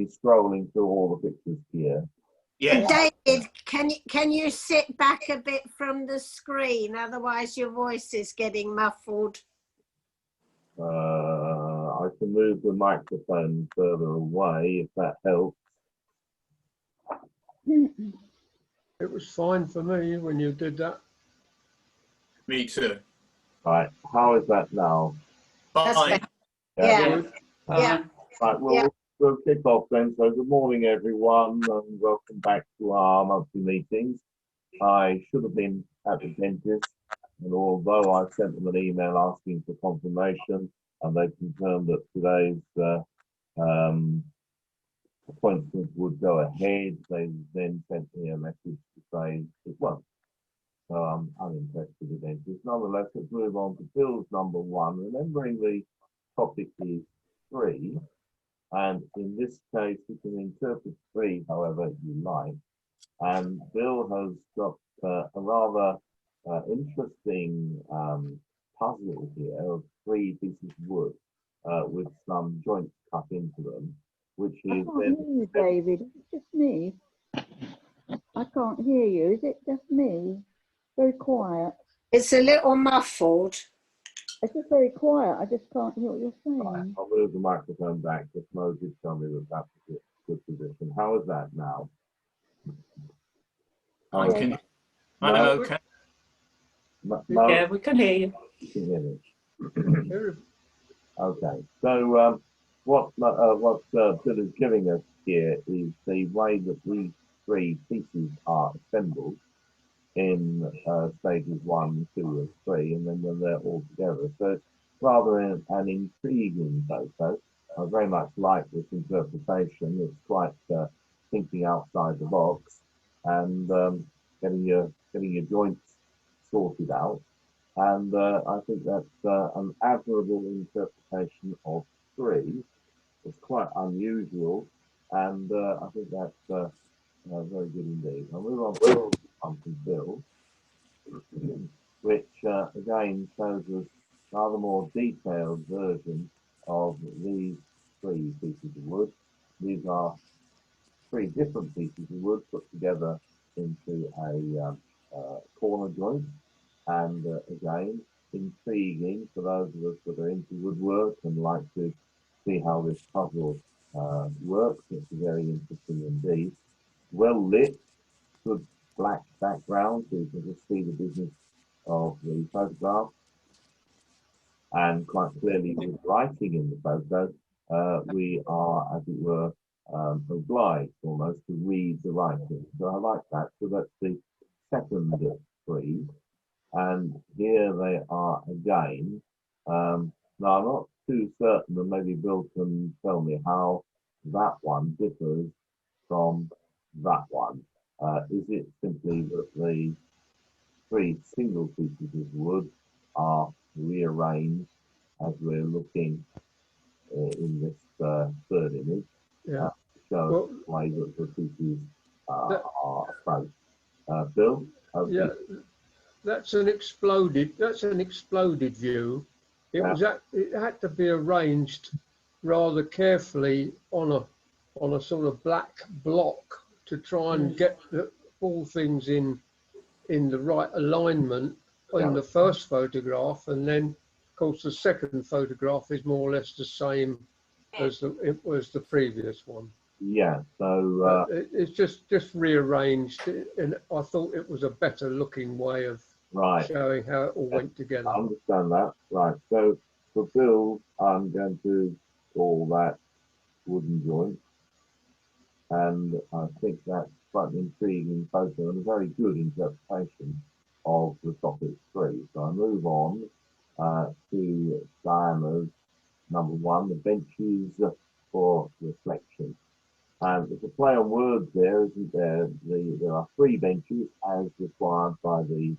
me scrolling through all the pictures here. Yeah. David, can you sit back a bit from the screen? Otherwise your voice is getting muffled. I can move the microphone further away if that helps. It was fine for me when you did that. Me too. Right, how is that now? Fine. Yeah. Yeah. Right, we'll kick off then. So good morning everyone and welcome back to our monthly meetings. I should have been at the dentist, and although I sent them an email asking for confirmation and they confirmed that today's appointment would go ahead, they then sent me a message to say it won't. So I'm unimpressed with the dentist. Nonetheless, let's move on to Bill's number 1. Remembering the topic is 3, and in this case you can interpret 3 however you like. And Bill has got a rather interesting puzzle here of 3 pieces of wood with some joints cut into them, which is. I can't hear you, David. It's just me. I can't hear you. Is it just me? Very quiet. It's a little muffled. It's just very quiet. I just can't hear what you're saying. Right, I'll move the microphone back. Just Mo did tell me that that's a good position. How is that now? I'm okay. Mo, Yeah, we can hear you. you can hear me. Okay, so what Bill is giving us here is the way that these 3 pieces are assembled in stages 1, 2, and 3, and then when they're all together. So it's rather an intriguing photo. I very much like this interpretation. It's quite thinking outside the box and getting your joints sorted out. And I think that's an admirable interpretation of 3. It's quite unusual, and I think that's very good indeed. I'll move on to Bill, which again shows us rather more detailed version of these 3 pieces of wood. These are 3 different pieces of wood put together into a corner joint, and again intriguing for those of us that are into woodwork and like to see how this puzzle works. It's very interesting indeed. Well lit, good black background so you can just see the business of the photograph, and quite clearly with writing in the photo we are, as it were, obliged almost to read the writing. So I like that. So that's the second 3, and here they are again. Now I'm not too certain, and maybe Bill can tell me how that one differs from that one. Is it simply that the 3 single pieces of wood are rearranged as we're looking in this third image? Yeah. Shows the way that the pieces are approached. Bill? Yeah, that's an exploded view. It had to be arranged rather carefully on a sort of black block to try and get all things in the right alignment in the first photograph, and then of course the second photograph is more or less the same as it was the previous one. Yeah, so it's just rearranged, and I thought it was a better looking way of showing how it all went together. I understand that. Right, so for Bill, I'm going to call that wooden joint, and I think that's quite an intriguing photo and a very good interpretation of the topic 3. So I move on to Diana's number 1, the benches for reflection. And there's a play on words there, isn't there? There are 3 benches as required by the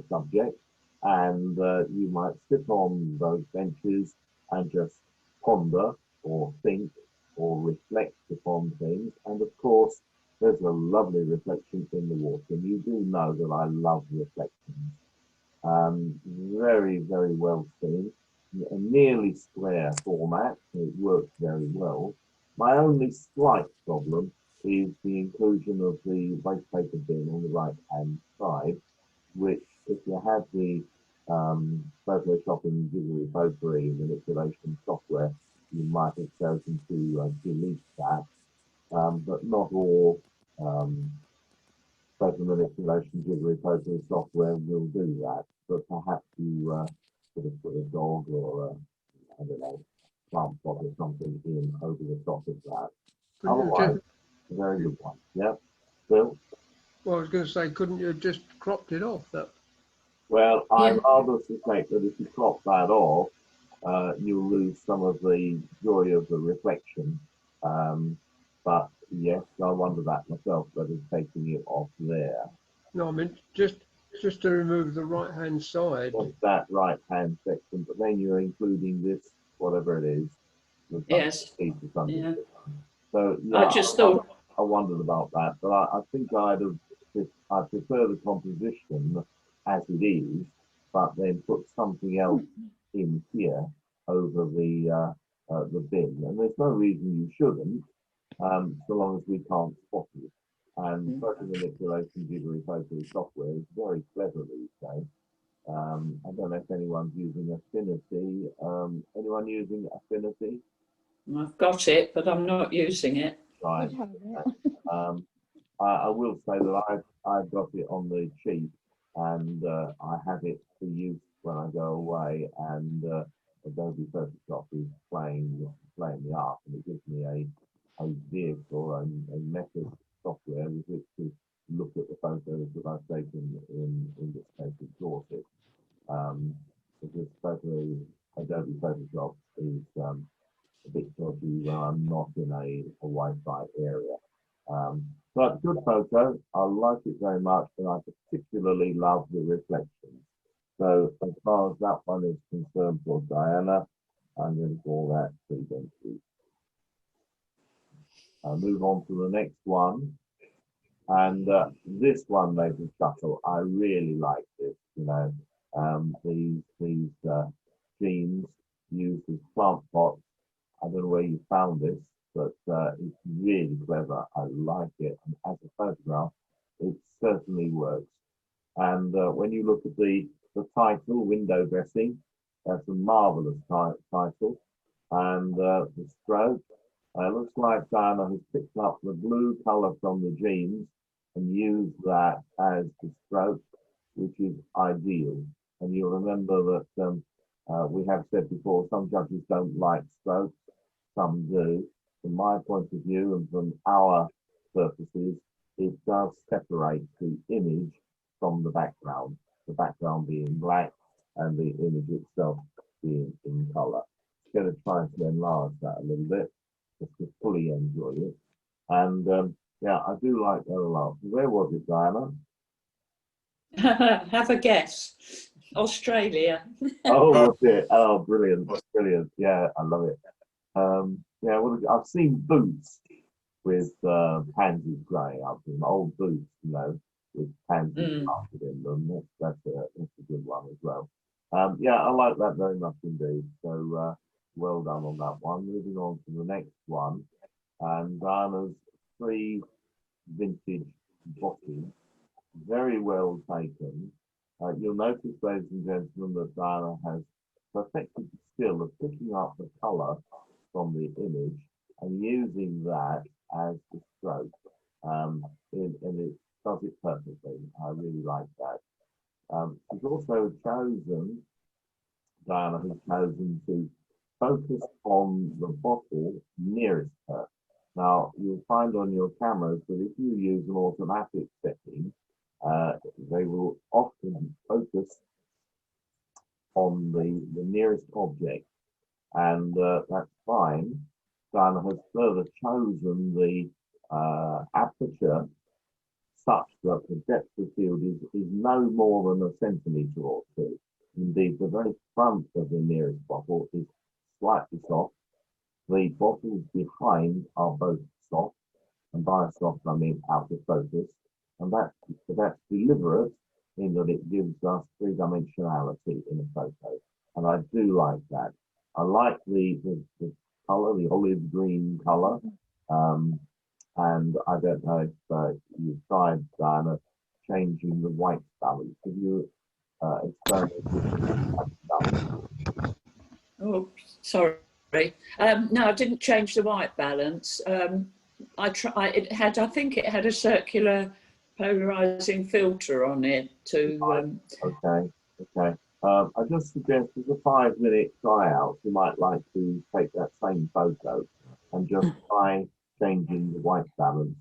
subject, and you might sit on those benches and just ponder or think or reflect upon things. And of course, there's a lovely reflection in the water. And you do know that I love reflections. Very, very well seen. A nearly square format, so it works very well. My only slight problem is the inclusion of the waste paper bin on the right hand side, which if you have the Photoshop and Jiggery Pokery manipulation software, you might have chosen to delete that. But not all photo manipulation Jiggery Pokery software will do that. But perhaps you sort of put a dog or I don't know, plant pot or something in over the top of that. Couldn't you Otherwise, just, a very good one. Yep. Bill? well, I was going to say, couldn't you have just cropped it off? That Well, I Yeah. rather suspect that if you crop that off, you'll lose some of the joy of the reflection. But yes, I wonder that myself, whether taking it off there. no, I mean just to remove the right hand side. Just that right hand section, but then you're including this, whatever it is, the Yes. piece or something. Yeah. So yeah, I just thought, I wondered about that, but I think I prefer the composition as it is, but then put something else in here over the bin. And there's no reason you shouldn't, so long as we can't spot it. And photo manipulation jiggery pokery software is very clever these days. I don't know if anyone's using Affinity. Anyone using Affinity? I've got it, but I'm not using it. Right. I'd have it. I will say that I've got it on the cheap, and I have it for use when I go away. And Adobe Photoshop is playing me up, and it gives me a vehicle and a method software with which to look at the photos that I've taken in this case of Dorset. Because Adobe Photoshop is a bit dodgy when I'm not in a Wi-Fi area. But good photo. I like it very much, and I particularly love the reflections. So as far as that one is concerned for Diana, I'm going to call that frequency. I'll move on to the next one. And this one made me chuckle. I really like this, you know, these genes used as plant pots. I don't know where you found this, but it's really clever. I like it. And as a photograph, it certainly works. And when you look at the title, window dressing, that's a marvelous title. And the stroke, looks like Diana has picked up the blue color from the jeans and used that as the stroke, which is ideal. And you'll remember that we have said before, some judges don't like strokes, some do. From my point of view and from our purposes, it does separate the image from the background being black and the image itself being in color. I'm going to try to enlarge that a little bit just to fully enjoy it. And yeah, I do like that a lot. Where was it, Diana? Have a guess. Australia. Oh, was it? Oh, brilliant, brilliant. Yeah, I love it. Yeah, well, I've seen boots with pansies growing up, and old boots, you know, with pansies planted in them. That's a good one as well. Yeah, I like that very much indeed. So well done on that one. Moving on to the next one, and Diana's 3 vintage bottles, very well taken. You'll notice, ladies and gentlemen, that Diana has perfected the skill of picking up the colour from the image and using that as the stroke. And it does it perfectly. I really like that. She's also chosen, Diana has chosen to focus on the bottle nearest her. Now, you'll find on your cameras that if you use an automatic setting, they will often focus on the nearest object, and that's fine. Diana has further chosen the aperture such that the depth of field is no more than a centimetre or two. Indeed, the very front of the nearest bottle is slightly soft. The bottles behind are both soft, and by soft I mean out of focus, and that's deliberate in that it gives us 3-dimensionality in a photo, and I do like that. I like the colour, the olive green colour. And I don't know if you've tried, Diana, changing the white balance. Have you experimented with the white balance? Oh, sorry. No, I didn't change the white balance. I think it had a circular polarizing filter on it to. Okay. I just suggest as a 5-minute tryout, you might like to take that same photo and just try changing the white balance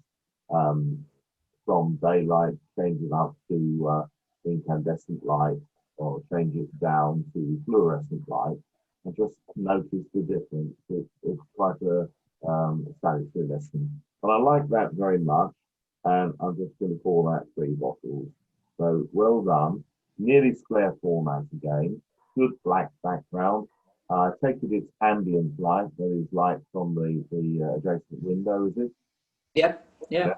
from daylight, change it up to incandescent light, or change it down to fluorescent light, and just notice the difference. It's quite a satisfying lesson. But I like that very much, and I'm just going to call that 3 bottles. So well done. Nearly square format again. Good black background. I take it it's ambient light. There is light from the adjacent window, is it? Yep. Yeah.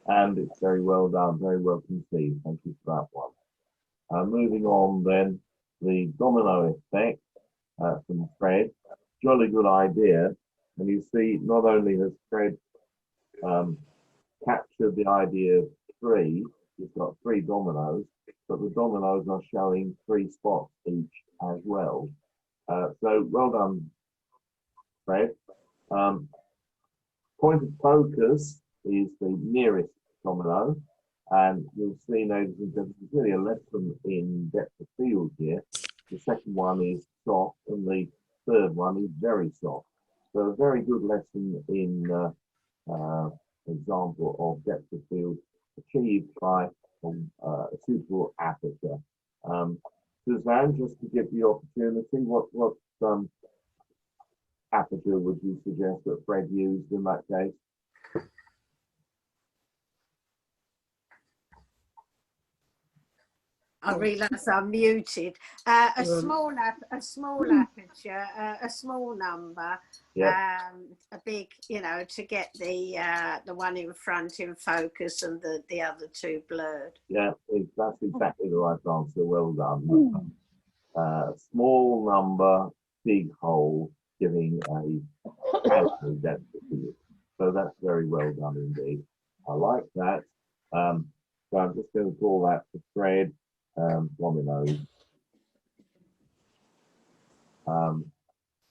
And it's very well done, very well conceived. Thank you for that one. Moving on then, the domino effect from Fred. Jolly good idea. And you see, not only has Fred captured the idea of 3, he's got 3 dominoes, but the dominoes are showing 3 spots each as well. So well done, Fred. Point of focus is the nearest domino, and you'll see, ladies and gentlemen, there's really a lesson in depth of field here. The second one is soft, and the third one is very soft. So a very good lesson in example of depth of field achieved by a suitable aperture. Suzanne, just to give you opportunity, what aperture would you suggest that Fred used in that case? I realise I'm muted. A small aperture, a small number, Yeah. a big, to get the one in front in focus and the other 2 blurred. Yeah, that's exactly the right answer. Well done. Small number, big hole, giving a adequate depth of field. So that's very well done indeed. I like that. So I'm just going to call that for Fred. Dominoes.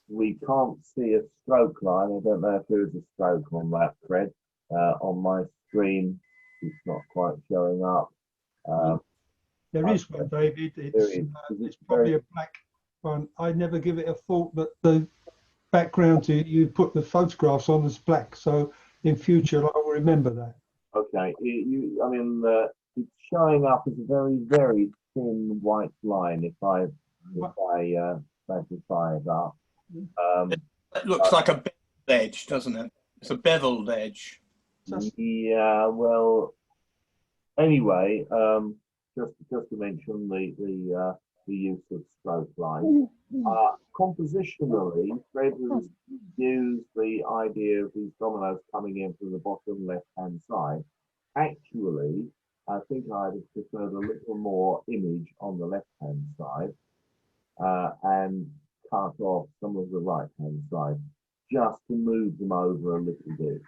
We can't see a stroke line. I don't know if there is a stroke on that, Fred. On my screen, it's not quite showing up. There is one, David. It's probably a black one. I never give it a thought, but the background you put the photographs on as black. So in future, I will remember that. Okay. It's showing up as a very, very thin white line if I specify it up. It looks like a beveled edge, doesn't it? It's a beveled edge. Yeah, well, anyway, just to mention the use of stroke lines. Compositionally, Fred has used the idea of these dominoes coming in from the bottom left-hand side. Actually, I think I'd have preferred a little more image on the left-hand side and cut off some of the right-hand side just to move them over a little bit.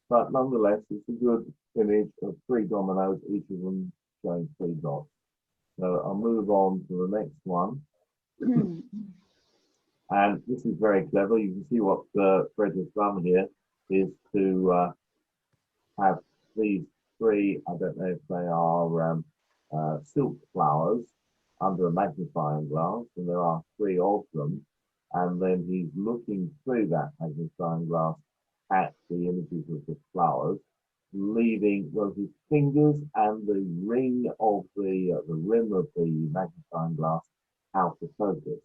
But nonetheless, it's a good image of 3 dominoes, each of them showing 3 dots. So I'll move on to the next one. And this is very clever. You can see what Fred has done here is to have these 3, I don't know if they are silk flowers under a magnifying glass, and there are 3 of them. And then he's looking through that magnifying glass at the images of the flowers, leaving his fingers and the ring of the rim of the magnifying glass out of focus.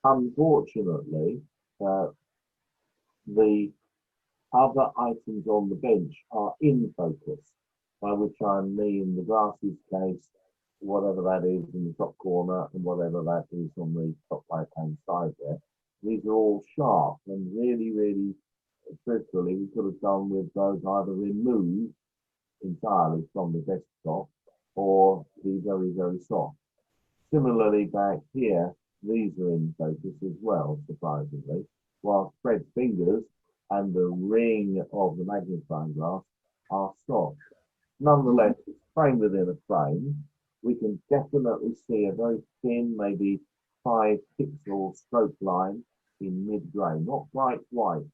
Unfortunately, the other items on the bench are in focus, by which I mean the glasses case, whatever that is in the top corner, and whatever that is on the top right-hand side there. These are all sharp, and really, really, truthfully, we could have done with those either removed entirely from the desktop or be very, very soft. Similarly, back here, these are in focus as well, surprisingly. while Fred's fingers and the ring of the magnifying glass are soft. Nonetheless, it's framed within a frame. We can definitely see a very thin, maybe 5 pixel stroke line in mid-grey, not bright white.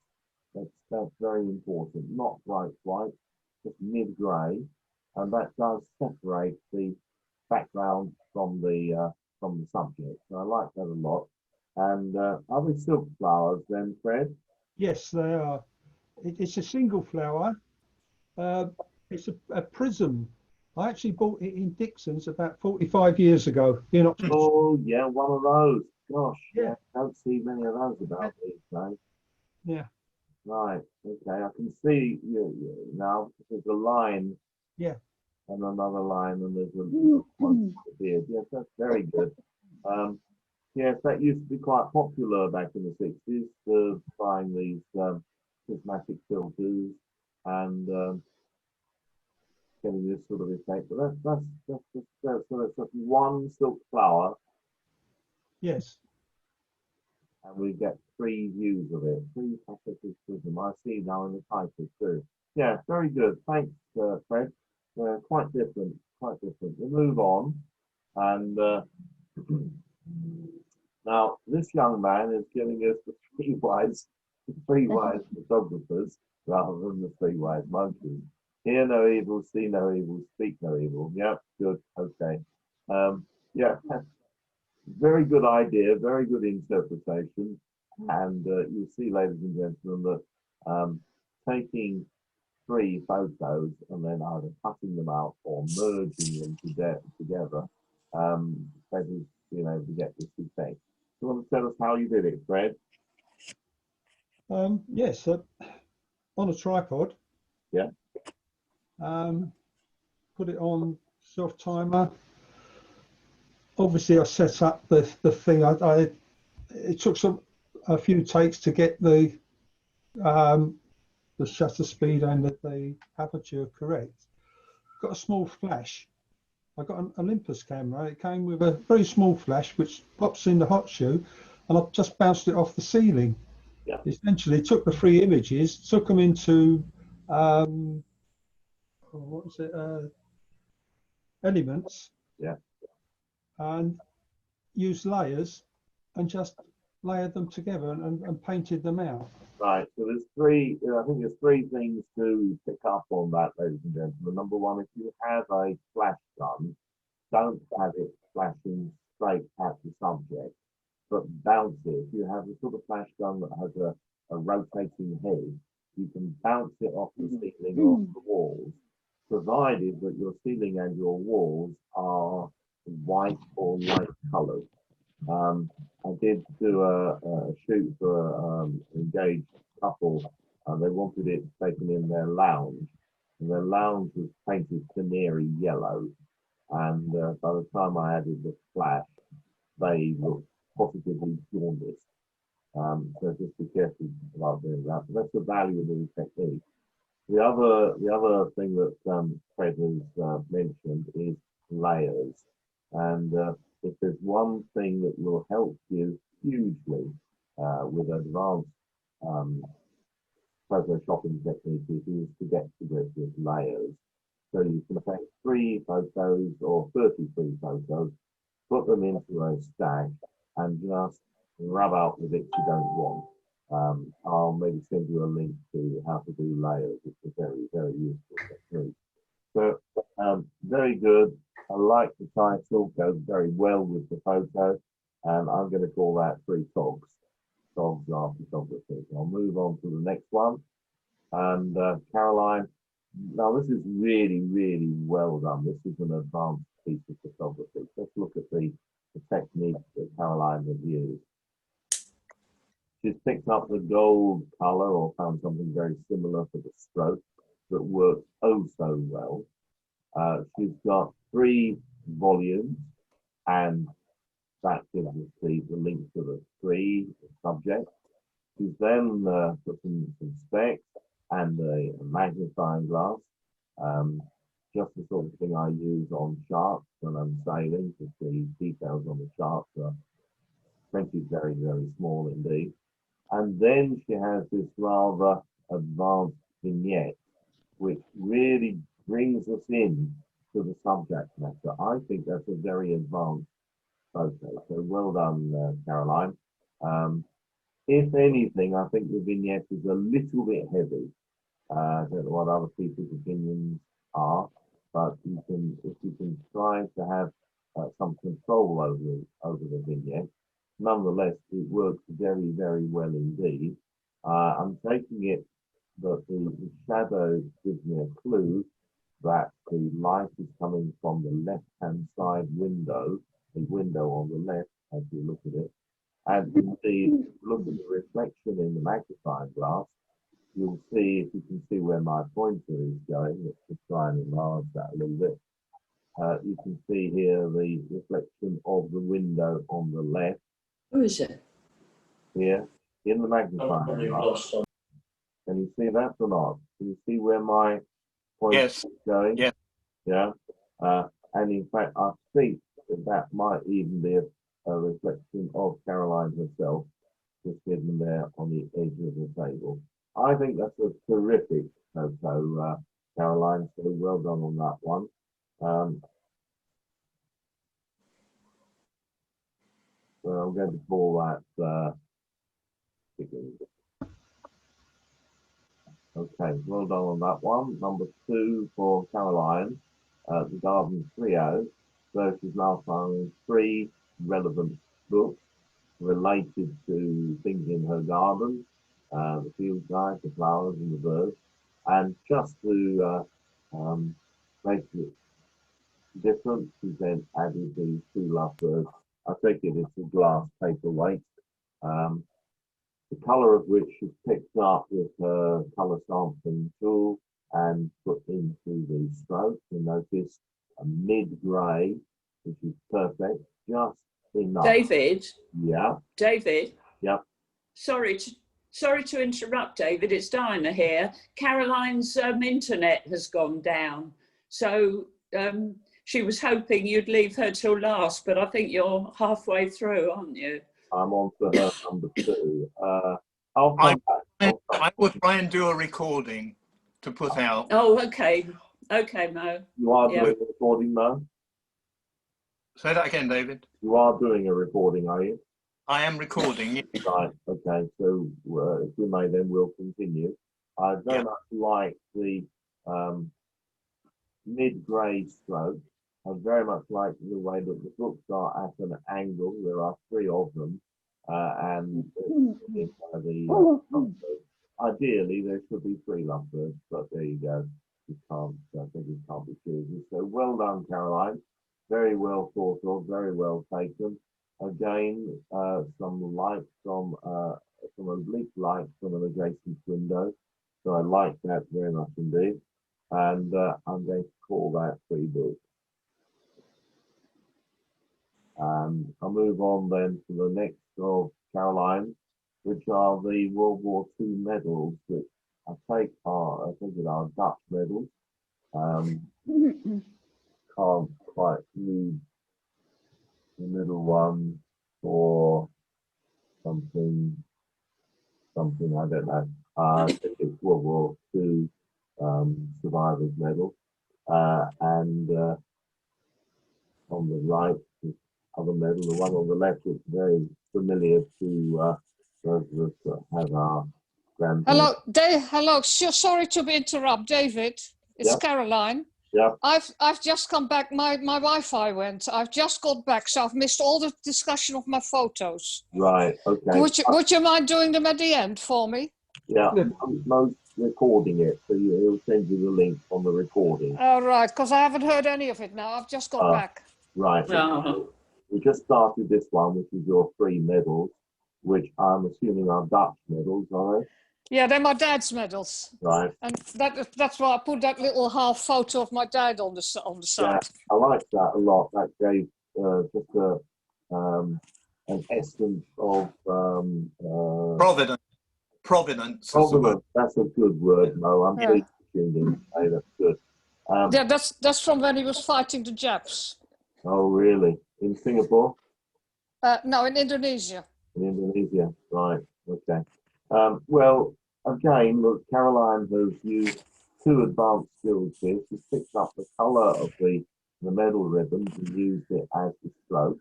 That's very important. Not bright white, just mid-grey, and that does separate the background from the subject. So I like that a lot. And are they silk flowers then, Fred? Yes, they are. It's a single flower. It's a prism. I actually bought it in Dixon's about 45 years ago in Oxford. Oh yeah, one of those. Gosh, Yeah. yeah, don't see many of those about these days. Yeah, Right. Okay, I can see you now. There's a line. Yeah. And another line, and there's a one beard. Yes, that's very good. Yes, that used to be quite popular back in the 60s, buying these prismatic filters and getting this sort of effect. But that's just one silk flower, yes. and we get 3 views of it. 3 faceted prism. I see now in the title too. Yeah, very good. Thanks, Fred. Quite different. Quite different. We'll move on, and now this young man is giving us the three wise photographers rather than the 3 wise monkeys. Hear no evil, see no evil, speak no evil. Yep, good. Okay. Yeah, very good idea, very good interpretation. And you'll see, ladies and gentlemen, that taking 3 photos and then either cutting them out or merging them together, Fred has been able to get this effect. You want to tell us how you did it, Fred? Yes, on a tripod. Yeah. Put it on self timer. Obviously, I set up the thing. It took a few takes to get the shutter speed and the aperture correct. Got a small flash. I got an Olympus camera. It came with a very small flash which pops in the hot shoe, and I just bounced it off the ceiling. Yeah. Essentially, took the 3 images, took them into what was it? Elements. Yeah. And used layers and just layered them together and painted them out. Right. So there's 3. I think there's 3 things to pick up on that, ladies and gentlemen. Number 1, if you have a flash gun, don't have it flashing straight at the subject, but bounce it. If you have a sort of flash gun that has a rotating head, you can bounce it off the ceiling or off the walls, provided that your ceiling and your walls are white or light coloured. I did do a shoot for an engaged couple, and they wanted it taken in their lounge, and their lounge was painted canary yellow, and by the time I added the flash, they looked positively jaundiced. So just be careful about doing that. But that's the value of the technique. The other thing that Fred has mentioned is layers, and if there's one thing that will help you hugely with advanced photoshopping techniques is to get to grips with layers. So you can take 3 photos or 33 photos, put them into a stack, and just rub out the bits you don't want. I'll maybe send you a link to how to do layers. It's a very, very useful technique. So very good. I like the title, goes very well with the photo, and I'm going to call that 3 Togs. Togs are photography. I'll move on to the next one. And Caroline, now this is really, really well done. This is an advanced piece of photography. Let's look at the technique that Caroline has used. She's picked up the gold color or found something very similar for the stroke that works oh so well. She's got 3 volumes, and that gives us the link to the 3 subjects. She's then put some specs and a magnifying glass, just the sort of thing I use on sharks when I'm sailing, because the details on the sharks are plenty very, very small indeed. And then she has this rather advanced vignette, which really brings us in to the subject matter. I think that's a very advanced photo. So well done, Caroline. If anything, I think the vignette is a little bit heavy. I don't know what other people's opinions are, but you can, if you can try to have some control over the vignette, nonetheless, it works very, very well indeed. I'm taking it that the shadow gives me a clue that the light is coming from the left-hand side window, the window on the left as you look at it. And indeed, if you look at the reflection in the magnifying glass, you'll see, if you can see where my pointer is going, let's just try and enlarge that a little bit. You can see here the reflection of the window on the left. Who is it? Here, in the magnifying glass. Can you see that or not? Can you see where my pointer is going? Yeah. Yeah. And in fact, I think that might even be a reflection of Caroline herself, just hidden there on the edge of the table. I think that's a terrific photo, Caroline, so well done on that one. So I'm going to call that okay, well done on that one. Number 2 for Caroline, the Garden Trio. So she's now found 3 relevant books related to things in her garden, the field guide, the flowers and the birds. And just to make it different, she then added the 2 lovebirds. I think it's a glass paperweight, the colour of which she picked up with her colour sampling tool and put into the stroke. You notice a mid-grey, which is perfect, just enough. David? Yeah. David? Yep. Sorry to interrupt, David. It's Diana here. Caroline's internet has gone down. So she was hoping you'd leave her till last, but I think you're halfway through, aren't you? I'm on to her number 2. I'll come back. I will try and do a recording to put out. Oh, okay. Okay, Mo. You are doing a recording, Mo? Say that again, David. You are doing a recording, are you? I am recording. Right, okay, so if we may, then we'll continue. I very much like the mid-grey stroke. I very much like the way that the books are at an angle. There are 3 of them, and ideally there should be 3 lovebirds, but there you go. You can't, I think it can't be choosy. So well done, Caroline. Very well thought of, very well taken. Again, some light from oblique light from an adjacent window. So I like that very much indeed. And I'm going to call that 3 books. And I'll move on then to the next of Caroline, which are the World War II medals, which I think it are Dutch medals. Can't quite read the middle one or something, I don't know. I think it's World War II survivors medal. And on the right, other medal, the one on the left is very familiar to those of us that have our grandparents. Hello. Sorry to interrupt, David. It's Caroline. Yeah. I've just come back. My Wi-Fi went. I've just got back, so I've missed all the discussion of my photos. Right. Okay. Would you mind doing them at the end for me? Yeah. Most recording it, so he'll send you the link on the recording. All right, because I haven't heard any of it now. I've just got back. Right. We just started this one, which is your 3 medals, which I'm assuming are Dutch medals, are they? Yeah, they're my dad's medals. Right. And that's why I put that little half photo of my dad on the side. Yeah, I like that a lot. That gave just an essence of Providence. Providence. That's a good word, Mo. I'm pleased you tuned in. Hey, that's good. Yeah, that's from when he was fighting the Japs. Oh, really? In Singapore? No, in Indonesia. In Indonesia, right? Okay. Well, again, look, Caroline has used two advanced skills here. She's picked up the colour of the medal ribbons and used it as the stroke.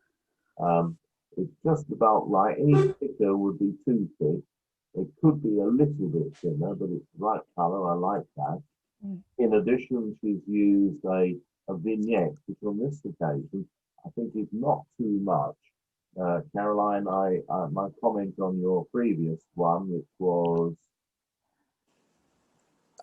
It's just about right. Any thicker would be too thick. It could be a little bit thinner, but it's the right colour. I like that. In addition, she's used a vignette, which on this occasion I think is not too much. Caroline, my comment on your previous one, which was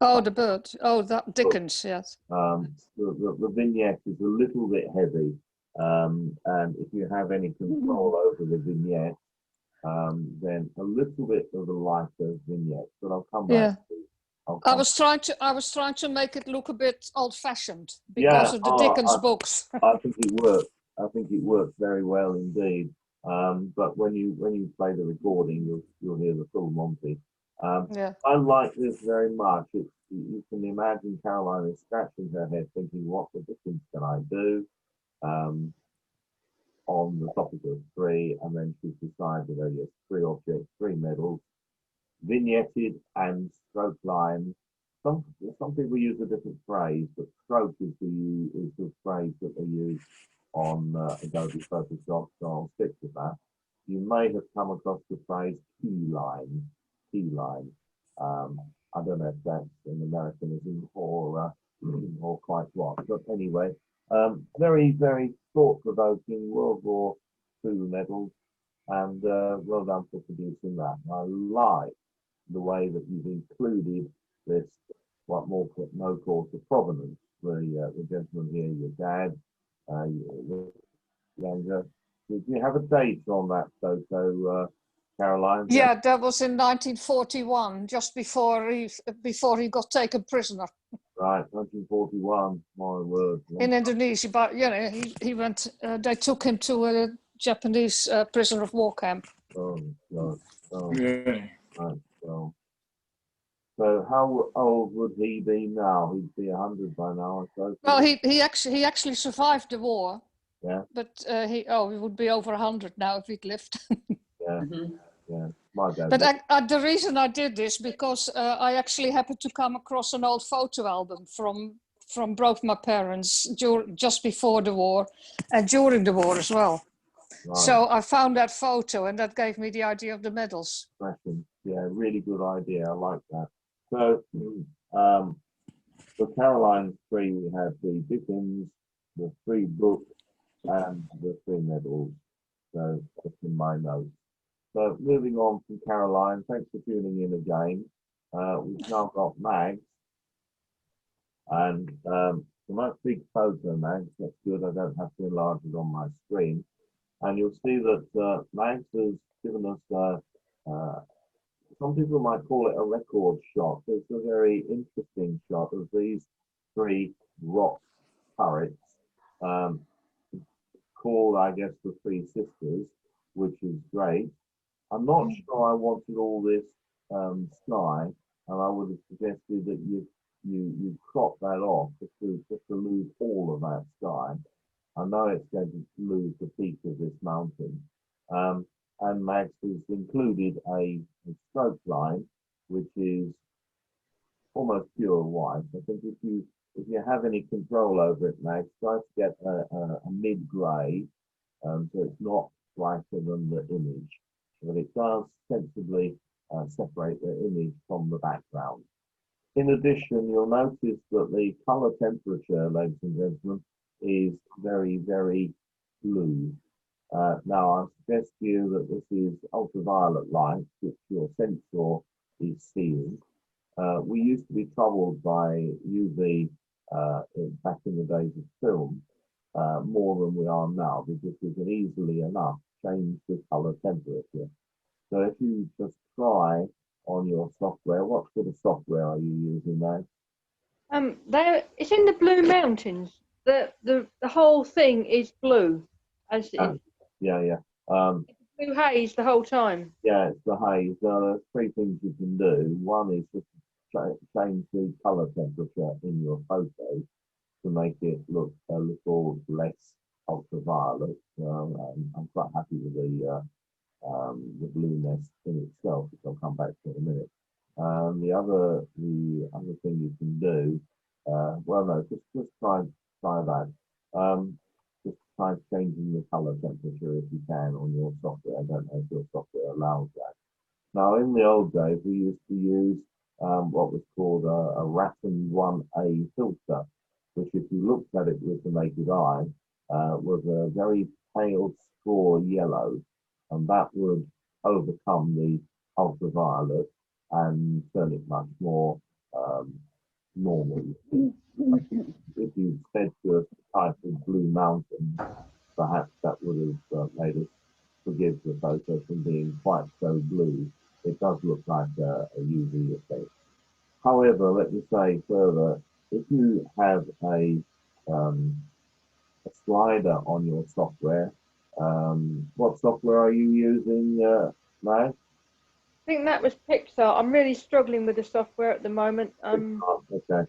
the bird. Oh, that Dickens, yes. the vignette is a little bit heavy, and if you have any control over the vignette, then a little bit of a lighter vignette. But I'll come back. I was trying to make it look a bit old-fashioned because of the Dickens books. I think it works. I think it works very well indeed. But when you play the recording, you'll hear the full Monty. I like this very much. You can imagine Caroline is scratching her head, thinking, "What the Dickens can I do?" On the topic of three, and then she's decided, oh yes, three objects, three medals, vignetted and stroke line. Some people use a different phrase, but stroke is the phrase that they use on Adobe Photoshop, so I'll stick with that. You may have come across the phrase key line. I don't know if that's an Americanism or quite what, but anyway, very, very thought-provoking World War II medals, and well done for producing that. I like the way that you've included this, what more no cause of provenance. The gentleman here, your dad, your younger. Did you have a date on that photo, Caroline? Yeah, that was in 1941, just before he got taken prisoner. Right, 1941. My word. In Indonesia, but he went. They took him to a Japanese prisoner of war camp. Yeah. Right, so how old would he be now? He'd be 100 by now, I suppose. Well, he actually survived the war. Yeah. But he would be over 100 now if he'd lived. Yeah. Yeah. My dad. But the reason I did this because I actually happened to come across an old photo album from both my parents just before the war and during the war as well. Right. So I found that photo and that gave me the idea of the medals. Yeah, really good idea. I like that. So for Caroline's three, we have the Dickens, the three books, and the three medals. So that's in my notes. So moving on from Caroline, thanks for tuning in again. We've now got Mags. And a nice big photo, Mags. That's good. I don't have to enlarge it on my screen. And you'll see that Mags has given us, some people might call it a record shot. It's a very interesting shot of these three rock turrets, called, I guess, the Three Sisters, which is great. I'm not sure I wanted all this sky, and I would have suggested that you crop that off just to lose all of that sky. I know it's going to lose the peak of this mountain. And Max has included a stroke line, which is almost pure white. I think if you have any control over it, Max, try to get a mid-grey, so it's not brighter than the image, but it does sensibly separate the image from the background. In addition, you'll notice that the color temperature, ladies and gentlemen, is very, very blue. Now, I suggest to you that this is ultraviolet light, which your sensor is seeing. We used to be troubled by UV back in the days of film, more than we are now, because we can easily enough change the color temperature. So if you just try on your software, what sort of software are you using now? It's in the Blue Mountains. The whole thing is blue, Yeah. Blue haze the whole time. Yeah, it's the haze. There's three things you can do. One is just change the color temperature in your photo to make it look a little less ultraviolet. I'm quite happy with the blueness in itself, which I'll come back to in a minute. The other thing you can do, well, no, just try that. Just try changing the color temperature if you can on your software. I don't know if your software allows that. Now, in the old days, we used to use what was called a Ratten 1A filter, which, if you looked at it with the naked eye, was a very pale straw yellow, and that would overcome the ultraviolet and turn it much more normal. If you said to us the type of Blue Mountain, perhaps that would have made us forgive the photo from being quite so blue. It does look like a UV effect. However, let me say further, if you have a slider on your software, what software are you using, Mag? I think that was Pixar. I'm really struggling with the software at the moment. Okay.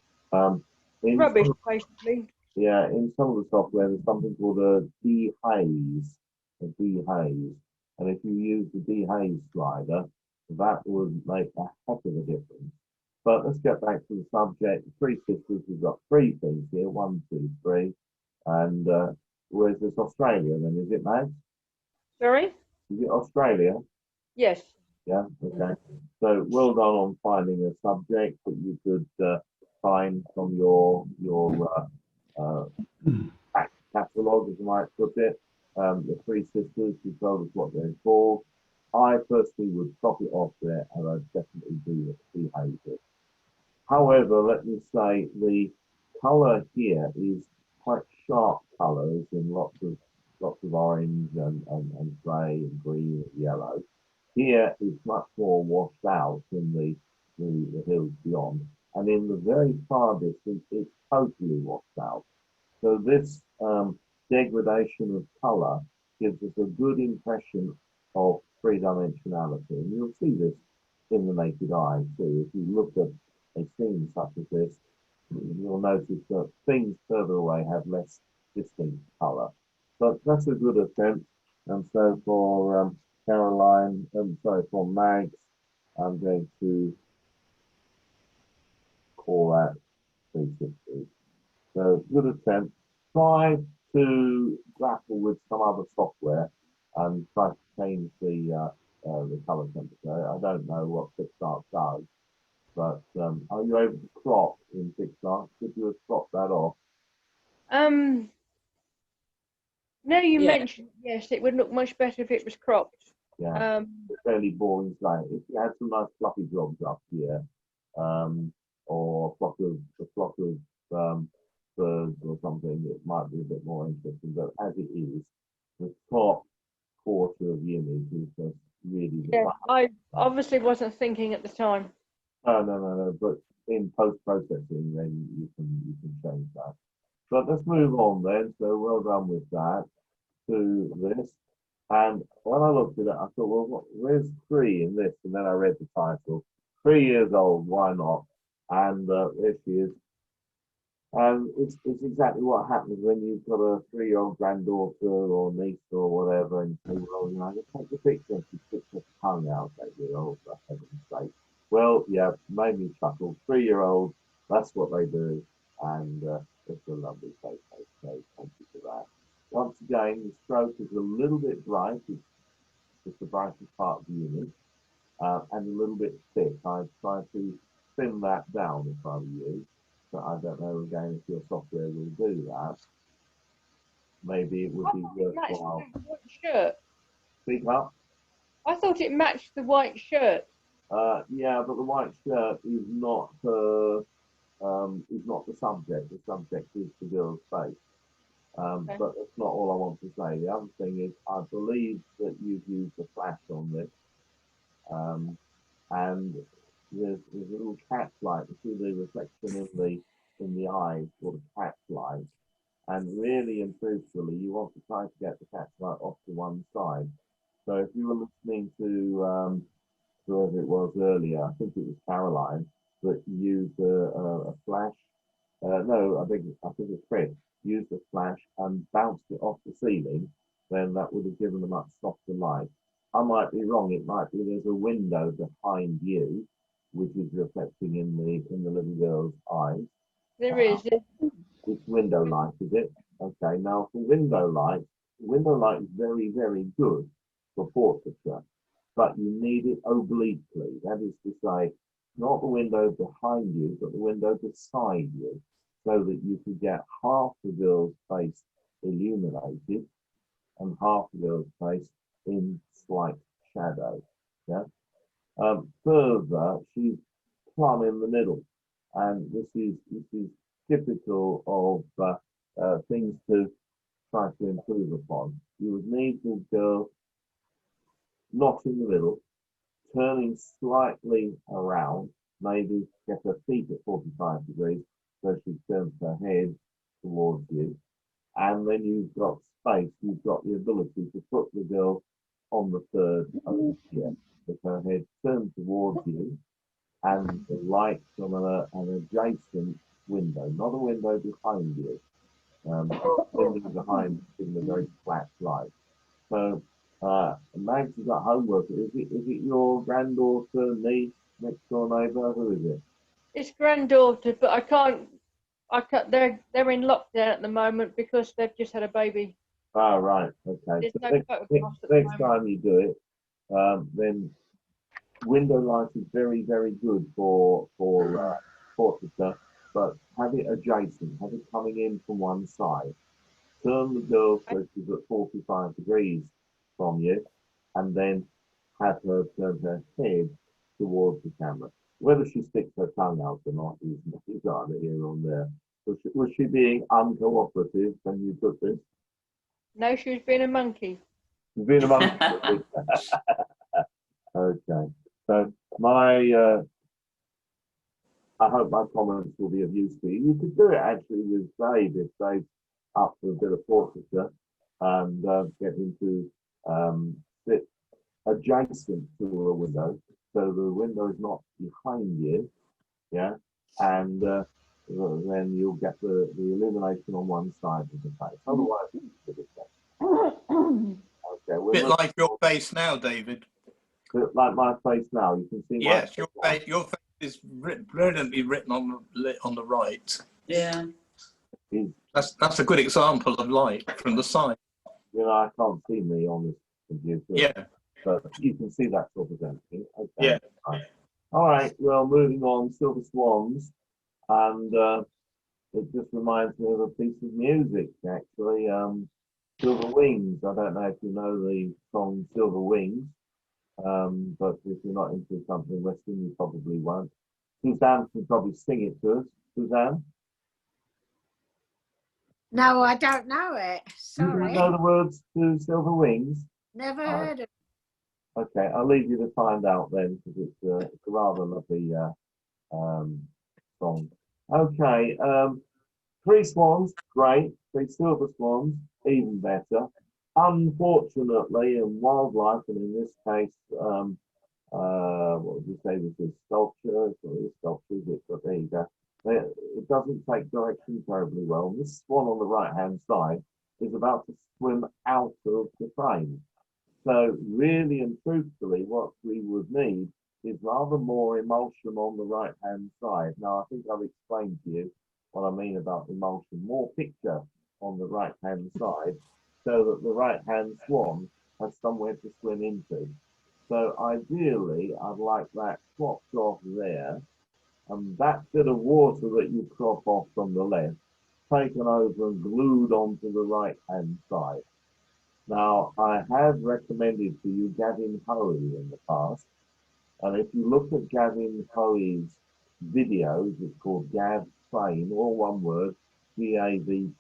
Rubbish, basically. Yeah, in some of the software, there's something called a dehaze, and if you use the dehaze slider, that would make a heck of a difference. But let's get back to the subject. The Three Sisters, we've got three things here, 1, 2, 3, and where's this Australia then? Is it, Max? Sorry? Is it Australia? Yes. Yeah, okay. So well done on finding a subject that you could find from your catalogue, as you might put it. The Three Sisters, you told us what they're called. I personally would chop it off there, and I'd definitely behave it. However, let me say the colour here is quite sharp colours in lots of orange and grey and green and yellow. Here is much more washed out in the hills beyond, and in the very far distance, it's totally washed out. So this degradation of colour gives us a good impression of three-dimensionality, and you'll see this in the naked eye too. If you look at a scene such as this, you'll notice that things further away have less distinct colour. But that's a good attempt, and so for Caroline, for Mags, I'm going to call that 360. So good attempt. Try to grapple with some other software and try to change the color temperature. I don't know what PixArt does, but are you able to crop in PixArt? Could you have cropped that off? Now you mentioned, yes, it would look much better if it was cropped. Yeah, it's fairly boring slide. If you had some nice fluffy jobs up here, or a flock of birds or something, it might be a bit more interesting. But as it is, the top quarter of the image is just really. Yeah, I obviously wasn't thinking at the time. No. But in post-processing, then you can change that. But let's move on then. So well done with that. To this. And when I looked at it, I thought, well, where's 3 in this? And then I read the title. 3 years old, why not? And there she is. And it's exactly what happens when you've got a 3-year-old granddaughter or niece or whatever, and you say, well, you know, just take the picture, and she sticks her tongue out at you. Oh, for heaven's sake. Well, yeah, made me chuckle. 3-year-old, that's what they do. And it's a lovely face. So thank you for that. Once again, the stroke is a little bit bright. It's the brightest part of the image, and a little bit thick. I try to thin that down if I were you. But I don't know again if your software will do that. Maybe it would be worthwhile. The white shirt. Speak up. I thought it matched the white shirt. Yeah, but the white shirt is not the subject. The subject is the girl's face. Okay. But that's not all I want to say. The other thing is, I believe that you've used a flash on this, and there's a little catch light. You see the reflection in the eye called a catch light, and really and truthfully, you want to try to get the catch light off to one side. So if you were listening to whoever it was earlier, I think it was Caroline, that used a flash. No, I think it's Chris used the flash and bounced it off the ceiling, then that would have given a much softer light. I might be wrong. It might be there's a window behind you, which is reflecting in the little girl's eyes. There is. It's window light, is it? Okay. Now for window light is very, very good for portraiture, but you need it obliquely. That is to say, not the window behind you, but the window beside you, so that you could get half the girl's face illuminated and half the girl's face in slight shadow. Yeah. Further, she's plumb in the middle, and this is typical of things to try to improve upon. You would need the girl not in the middle, turning slightly around, maybe get her feet at 45 degrees, so she turns her head towards you, and then you've got space, you've got the ability to put the girl on the third here, with her head turned towards you, and the light from an adjacent window, not a window behind you. Window behind giving a very flat light. So Mags has got homework. Is it your granddaughter, niece, next door neighbour? Who is it? It's granddaughter, but I can't. They're in lockdown at the moment because they've just had a baby. Ah, right. Okay. There's So no next time you do it, then window light is very, very good for portraiture, but have it adjacent, have it coming in from one side. Turn the girl so she's at 45 degrees from you, and then have her turn her head towards the camera. Whether she sticks her tongue out or not is neither here or there. Was she being uncooperative when you took this? No, she was being a monkey. She's being a monkey. Okay. So I hope my comments will be of use to you. You could do it actually with Dave if Dave's up for a bit of portraiture and get him to sit adjacent to a window, so the window is not behind you, yeah, and then you'll get the illumination on one side of the face. Otherwise, okay, A bit like your face now, David. Like my face now, you can see. Yes, your face is brilliantly written on the right. Yeah. That's a good example of light from the side. You know, I can't see me on this computer. Yeah. But you can see that sort of thing. Okay. Yeah. All right. Well, moving on, Silver Swans, and it just reminds me of a piece of music, actually. Silver Wings. I don't know if you know the song Silver Wings, but if you're not into something Western, you probably won't. Suzanne can probably sing it to us. Suzanne? No, I don't know it. You Sorry. don't know the words to Silver Wings? Never heard of it. Okay, I'll leave you to find out then, because it's a rather lovely song. Okay, 3 swans, great. 3 silver swans, even better. Unfortunately, in wildlife, and in this case, what would you say this is? Sculpture, sculptures, but there you go. It doesn't take direction terribly well. This swan on the right-hand side is about to swim out of the frame. So really and truthfully, what we would need is rather more emulsion on the right-hand side. Now, I think I've explained to you what I mean about emulsion. More picture on the right-hand side so that the right-hand swan has somewhere to swim into. So ideally, I'd like that cropped off there, and that bit of water that you crop off from the left taken over and glued onto the right-hand side. Now, I have recommended to you Gavin Hoey in the past, and if you look at Gavin Hoey's videos, it's called Gav Train, all one word, Gavtrain,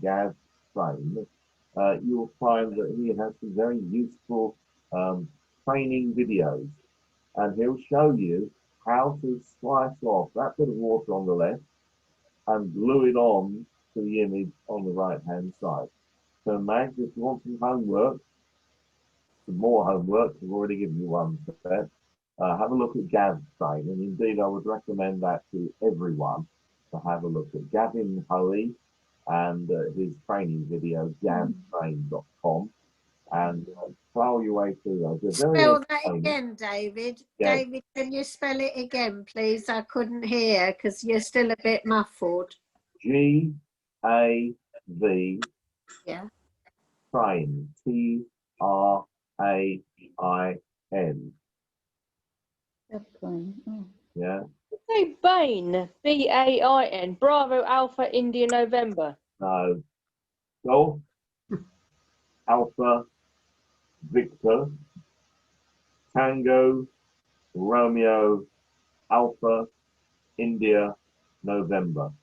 Gav Train, you'll find that he has some very useful training videos, and he'll show you how to slice off that bit of water on the left and glue it on to the image on the right-hand side. So, Mags, if you want some homework, some more homework, I've already given you one for that, have a look at Gav's Train, and indeed I would recommend that to everyone to have a look at Gavin Hoey and his training video, gavtrain.com, and file your way through those. They're very Spell that entertaining. again, David. Yeah. David, can you spell it again, please? I couldn't hear because you're still a bit muffled. G-A-V, Yeah. train, T-R-A-I-N. That's fine. Oh. Yeah, Say Bain, B-A-I-N, Bravo Alpha India November. no. Golf, Alpha, Victor, Tango, Romeo, Alpha, India, November.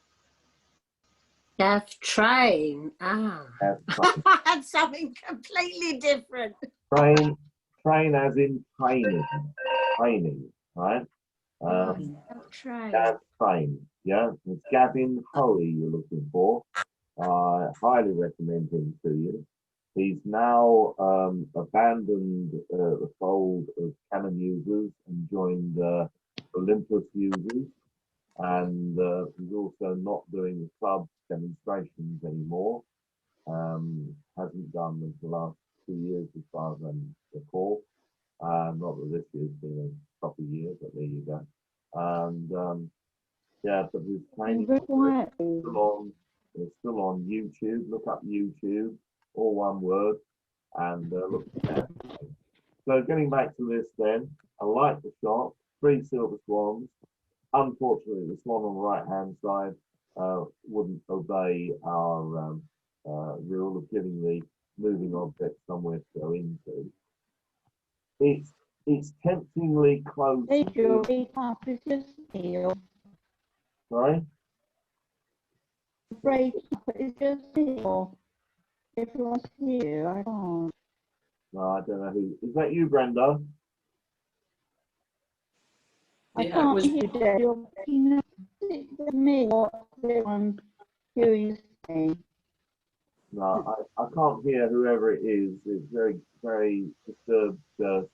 Gav train. Ah. That's train. That's something completely different. Train as in training, right? Gav train. Gav train, yeah. It's Gavin Hoey you're looking for. I highly recommend him to you. He's now abandoned the fold of Canon users and joined Olympus users, and he's also not doing the club demonstrations anymore. Hasn't done them for the last 2 years as far as I recall. Not that this year's been a proper year, but there you go. And yeah, but his training is still on YouTube. Look up YouTube, all one word, and look at that. So getting back to this then, I like the shot, 3 silver swans. Unfortunately, the swan on the right-hand side wouldn't obey our rule of giving the moving object somewhere to go into. It's temptingly close. Sorry? Break up, it's just here. Everyone's here, I can't. No, I don't know who. Is that you, Brenda? I Yeah, it can't was- hear you, Dad. You're looking at me or everyone hearing me. No, I can't hear whoever it is. It's very, very disturbed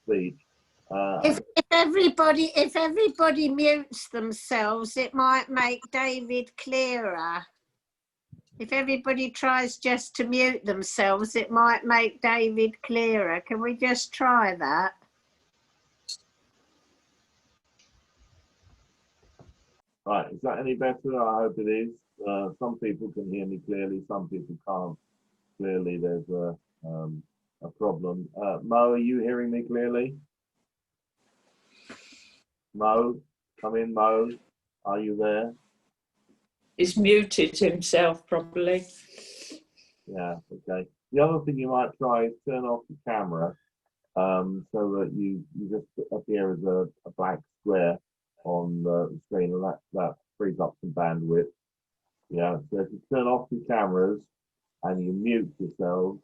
speech. If everybody mutes themselves, it might make David clearer. If everybody tries just to mute themselves, it might make David clearer. Can we just try that? Right, is that any better? I hope it is. Some people can hear me clearly, some people can't. Clearly, there's a problem. Mo, are you hearing me clearly? Mo, come in, Mo. Are you there? He's muted himself probably. Yeah, okay. The other thing you might try is turn off the camera so that you just appear as a black square on the screen, and that frees up some bandwidth. Yeah, so if you turn off your cameras and you mute yourselves,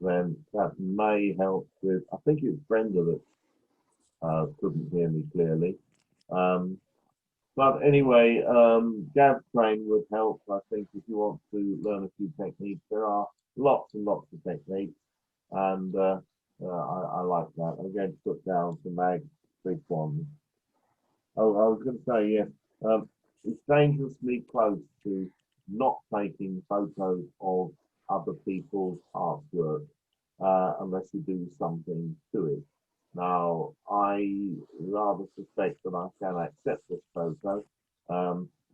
then that may help with, I think it's Brenda that couldn't hear me clearly. But anyway, Gav train would help, I think, if you want to learn a few techniques. There are lots and lots of techniques, and I like that. I'm going to put down some mag big ones. Oh, I was going to say, yes, it's dangerously close to not taking photos of other people's artwork unless you do something to it. Now, I rather suspect that I can accept this photo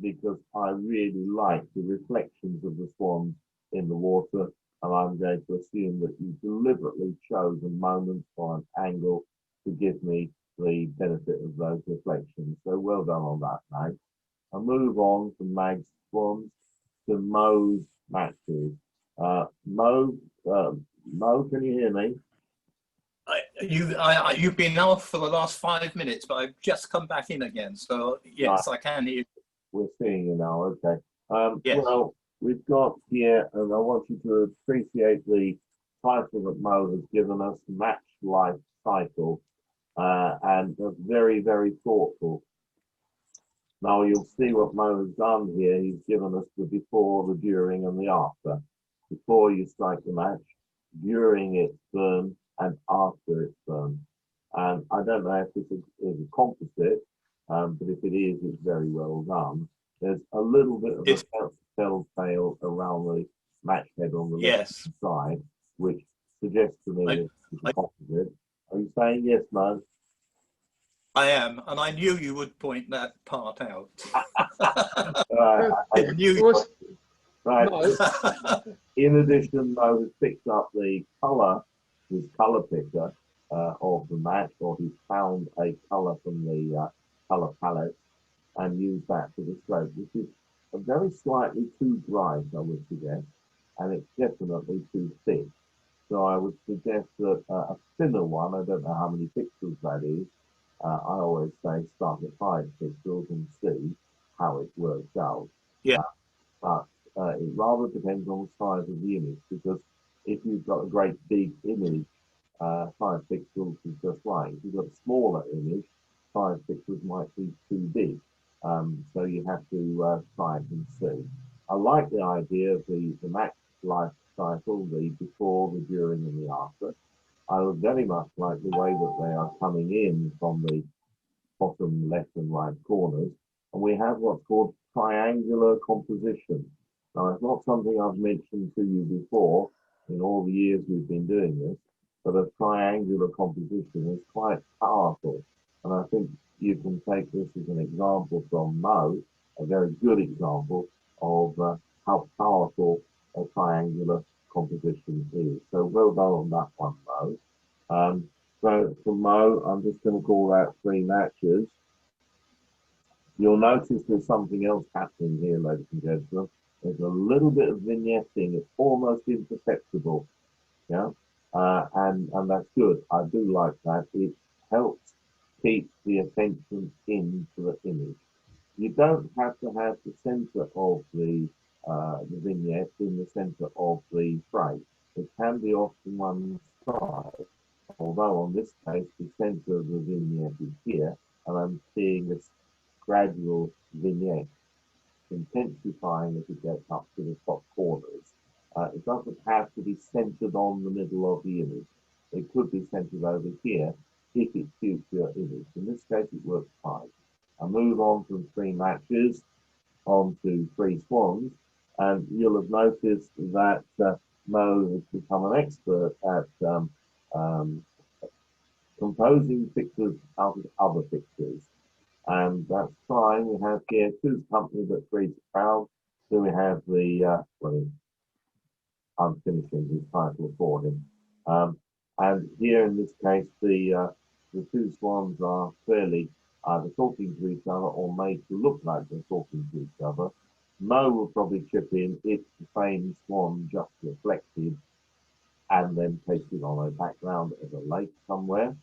because I really like the reflections of the swans in the water, and I'm going to assume that you deliberately chose a moment or an angle to give me the benefit of those reflections. So well done on that, Mag. I'll move on from Mag's swans to Mo's matches. Mo, can you hear me? You've been off for the last 5 minutes, but I've just come back in again. So yes, I can hear you. We're seeing you now. Okay. Yes. Well, we've got here, and I want you to appreciate the title that Mo has given us, Match Life Cycle, and that's very, very thoughtful. Now you'll see what Mo has done here. He's given us the before, the during, and the after. Before you strike the match, during its burn, and after its burn. And I don't know if this is a composite, but if it is, it's very well done. There's a little bit of a telltale around the match head on the left side, which suggest to me that it's a composite. Are you saying yes, Mo? I am, and I knew you would point that part out. I knew you would. Right. In addition, Mo has picked up the colour, his colour picker of the match, or he's found a colour from the colour palette and used that for the stroke, which is a very slightly too bright, I would suggest, and it's definitely too thick. So I would suggest that a thinner one, I don't know how many pixels that is, I always say start at 5 pixels and see how it works out. Yeah. But it rather depends on the size of the image, because if you've got a great big image, 5 pixels is just right. If you've got a smaller image, 5 pixels might be too big. So you have to try it and see. I like the idea of the match life cycle, the before, the during, and the after. I would very much like the way that they are coming in from the bottom left and right corners. And we have what's called triangular composition. Now, it's not something I've mentioned to you before in all the years we've been doing this, but a triangular composition is quite powerful. And I think you can take this as an example from Mo, a very good example of how powerful a triangular composition is. So well done on that one, Mo. So for Mo, I'm just going to call that 3 matches. You'll notice there's something else happening here, ladies and gentlemen. There's a little bit of vignetting. It's almost imperceptible, yeah, and that's good. I do like that. It helps keep the attention into the image. You don't have to have the center of the vignette in the center of the frame. It can be off to one side. Although on this case, the center of the vignette is here, and I'm seeing this gradual vignette intensifying as it gets up to the top corners. It doesn't have to be centered on the middle of the image. It could be centered over here if it suits your image. In this case, it works fine. I move on from 3 matches on to 3 swans, and you'll have noticed that Mo has become an expert at composing pictures out of other pictures. And that's fine. We have here 2 companies that breeds proud. So we have the, well, I'm finishing his title for him. And here in this case, the 2 swans are clearly either talking to each other or made to look like they're talking to each other. Mo will probably chip in if the same swan just reflected and then pasted on a background of a lake somewhere.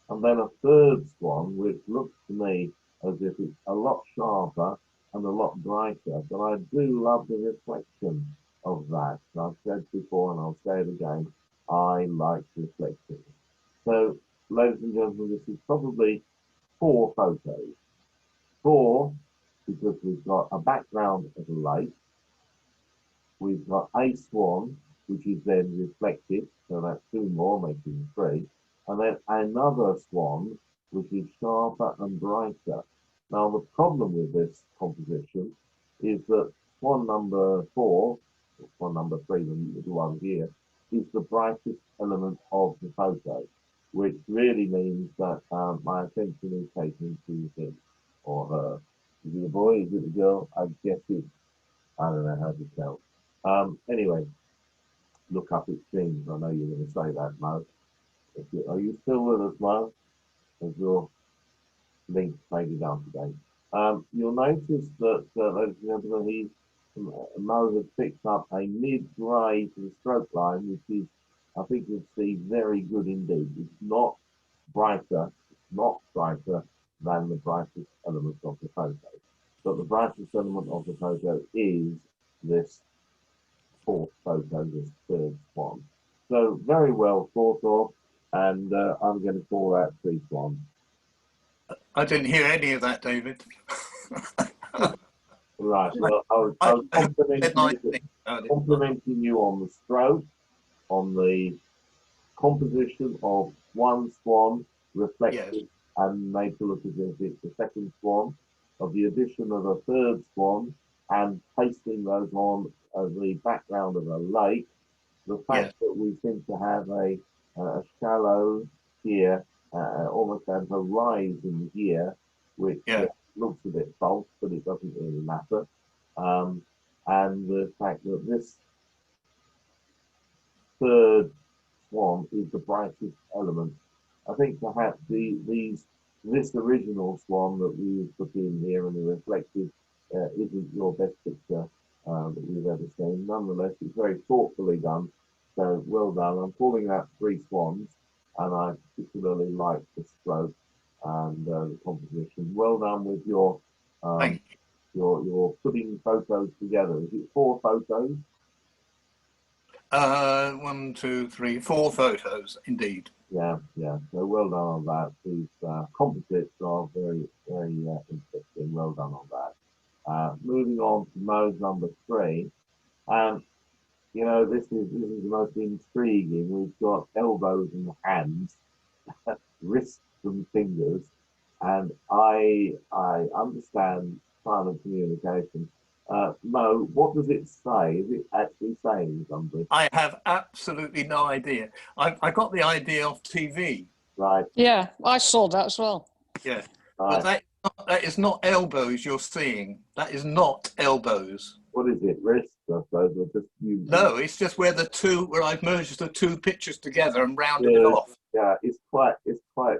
And then a 3rd swan, which looks to me as if it's a lot sharper and a lot brighter, but I do love the reflection of that. I've said before and I'll say it again, I like reflection. So, ladies and gentlemen, this is probably 4 photos. 4, because we've got a background of a lake, we've got a swan, which is then reflected, so that's 2 more, making 3, and then another swan, which is sharper and brighter. Now, the problem with this composition is that swan number 4, or swan number 3, the little one here, is the brightest element of the photo, which really means that my attention is taken to him or her. Is it a boy? Is it a girl? I guess it's, I don't know how to tell. Anyway, look up extremes. I know you're going to say that, Mo. Are you still with us, Mo? As your link maybe down today. You'll notice that, ladies and gentlemen, Mo has picked up a mid-grey to the stroke line, which is, I think you'll see, very good indeed. It's not brighter than the brightest element of the photo. But the brightest element of the photo is this 4th photo, this 3rd swan. So very well thought of, and I'm going to call that 3 swans. I didn't hear any of that, David. Right, well, I was complimenting you on the stroke, on the composition of 1 swan reflected, yes, and made to look as if it's the 2nd swan, of the addition of a 3rd swan and pasting those on the background of a lake, the fact that we seem to have a shallow here, almost have a rise in here, which looks a bit false, but it doesn't really matter. And the fact that this third swan is the brightest element. I think perhaps this original swan that we put in here and the reflective isn't your best picture that we've ever seen. Nonetheless, it's very thoughtfully done, so well done. I'm calling out 3 swans, and I particularly like the stroke and the composition. Well done with your putting photos together. Is it 4 photos? 1, 2, 3, 4 photos, indeed. Yeah. So well done on that. These composites are very, very interesting. Well done on that. Moving on to mode number 3, and you know this is the most intriguing. We've got elbows and hands, wrists and fingers, and I understand silent communication. Mo, what does it say? Is it actually saying something? I have absolutely no idea. I got the idea off TV. Right. Yeah, I saw that as well. Yeah, Right. but that is not elbows you're seeing. That is not elbows. What is it? Wrists, I suppose, or just you? No, it's just where I've merged the 2 pictures together and rounded it off. Yeah, it's quite. It's quite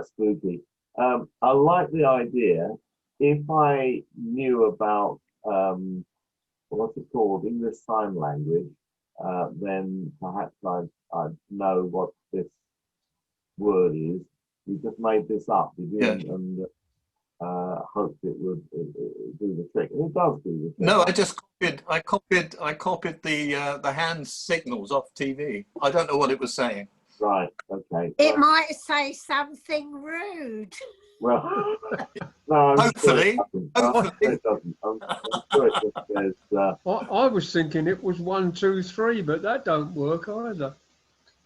spooky. I like the idea. If I knew about what's it called, English Sign Language, then perhaps I'd know what this word is. You just made this up, did you? Yeah. And hoped it would do the trick. And it does do the trick. No, I copied the hand signals off TV. I don't know what it was saying. Right. Okay. It might say something rude. Well, no. Hopefully. It doesn't. I'm sure it just says. I was thinking it was 1, 2, 3, but that don't work either.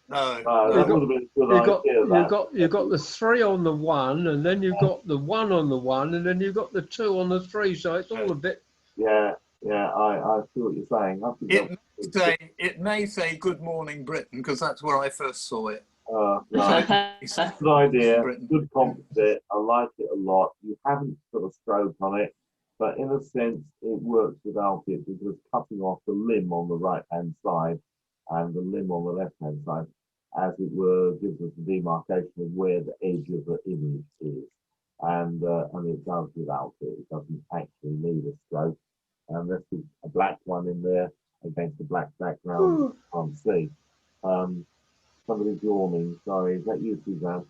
No. That would have been a good idea. You got the 3 on the 1, and then you've got the 1 on the 1, and then you've got the 2 on the 3. So it's all a bit. Yeah. I see what you're saying. It may say "Good Morning Britain" because that's where I first saw it. Right. Good idea. Good composite. I like it a lot. You haven't put a stroke on it, but in a sense, it works without it because cutting off the limb on the right-hand side and the limb on the left-hand side, as it were, gives us a demarcation of where the edge of the image is, and it does without it. It doesn't actually need a stroke. And there's a black one in there against the black background. You can't see. Somebody's yawning. Sorry, is that you, Suzanne?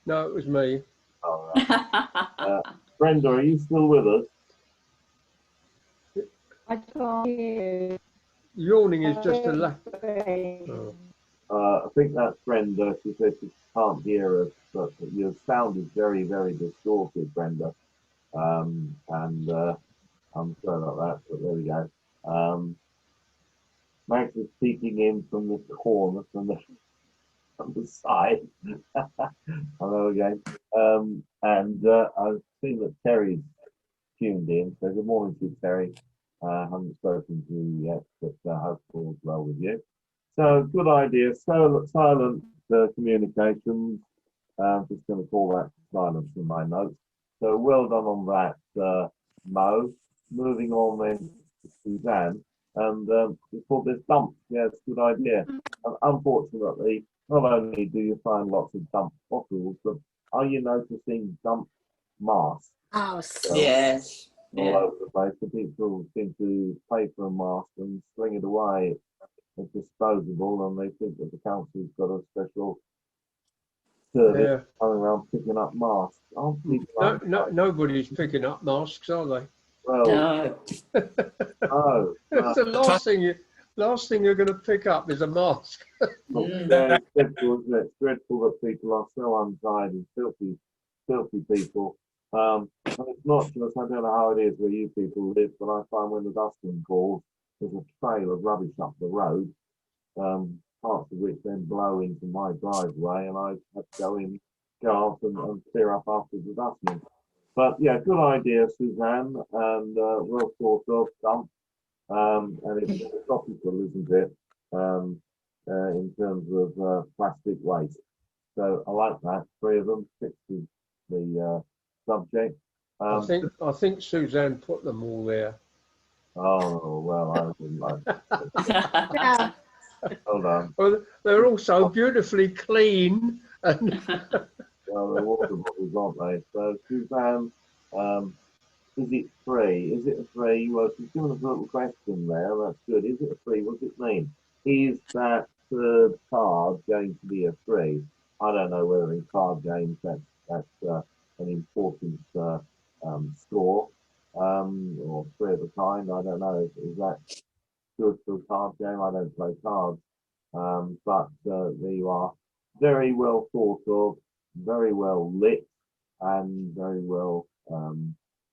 No, it was me. All right. Brenda, are you still with us? I can't hear you. Yawning is just a lack. I think that's Brenda. She said she can't hear us, but your sound is very, very distorted, Brenda. And I'm sorry about that, but there we go. Max is peeking in from the corner, from the side. Hello again. And I've seen that Terry's tuned in. So good morning to you, Terry. I haven't spoken to you yet, but I hope all's well with you. So good idea. So silent communications. I'm just going to call that silence in my notes. So well done on that, Mo. Moving on then to Suzanne. And it's called this dump. Yeah, it's a good idea. And unfortunately, not only do you find lots of dump bottles, but are you noticing dump masks? Oh, Yes. All over the place. The people seem to pay for a mask and sling it away. It's disposable, and they think that the council's got a special service going around picking up masks. Nobody's picking up masks, are they? Well, No. It's the last thing you're going to pick up is a mask. Yeah, it's dreadful, isn't it? It's dreadful that people are so untidy, filthy people. And it's not just, I don't know how it is where you people live, but I find when the dustman calls, there's a trail of rubbish up the road, parts of which then blow into my driveway, and I have to go out and clear up after the dustman. But yeah, good idea, Suzanne, and well thought of dump. And it's philosophical, isn't it? In terms of plastic waste. So I like that. 3 of them fixes the subject. I think Suzanne put them all there. Oh well, I wouldn't like. Yeah. Hold on. Well, they're also beautifully clean. And Well, they're water bottles, aren't they? So Suzanne, is it 3? Is it a 3? Well, she's given us a little question there. That's good. Is it a 3? What does it mean? Is that third card going to be a 3? I don't know whether in card games that's an important score or 3 of a kind. I don't know. Is that good for a card game? I don't play cards, but there you are. Very well thought of, very well lit, and very well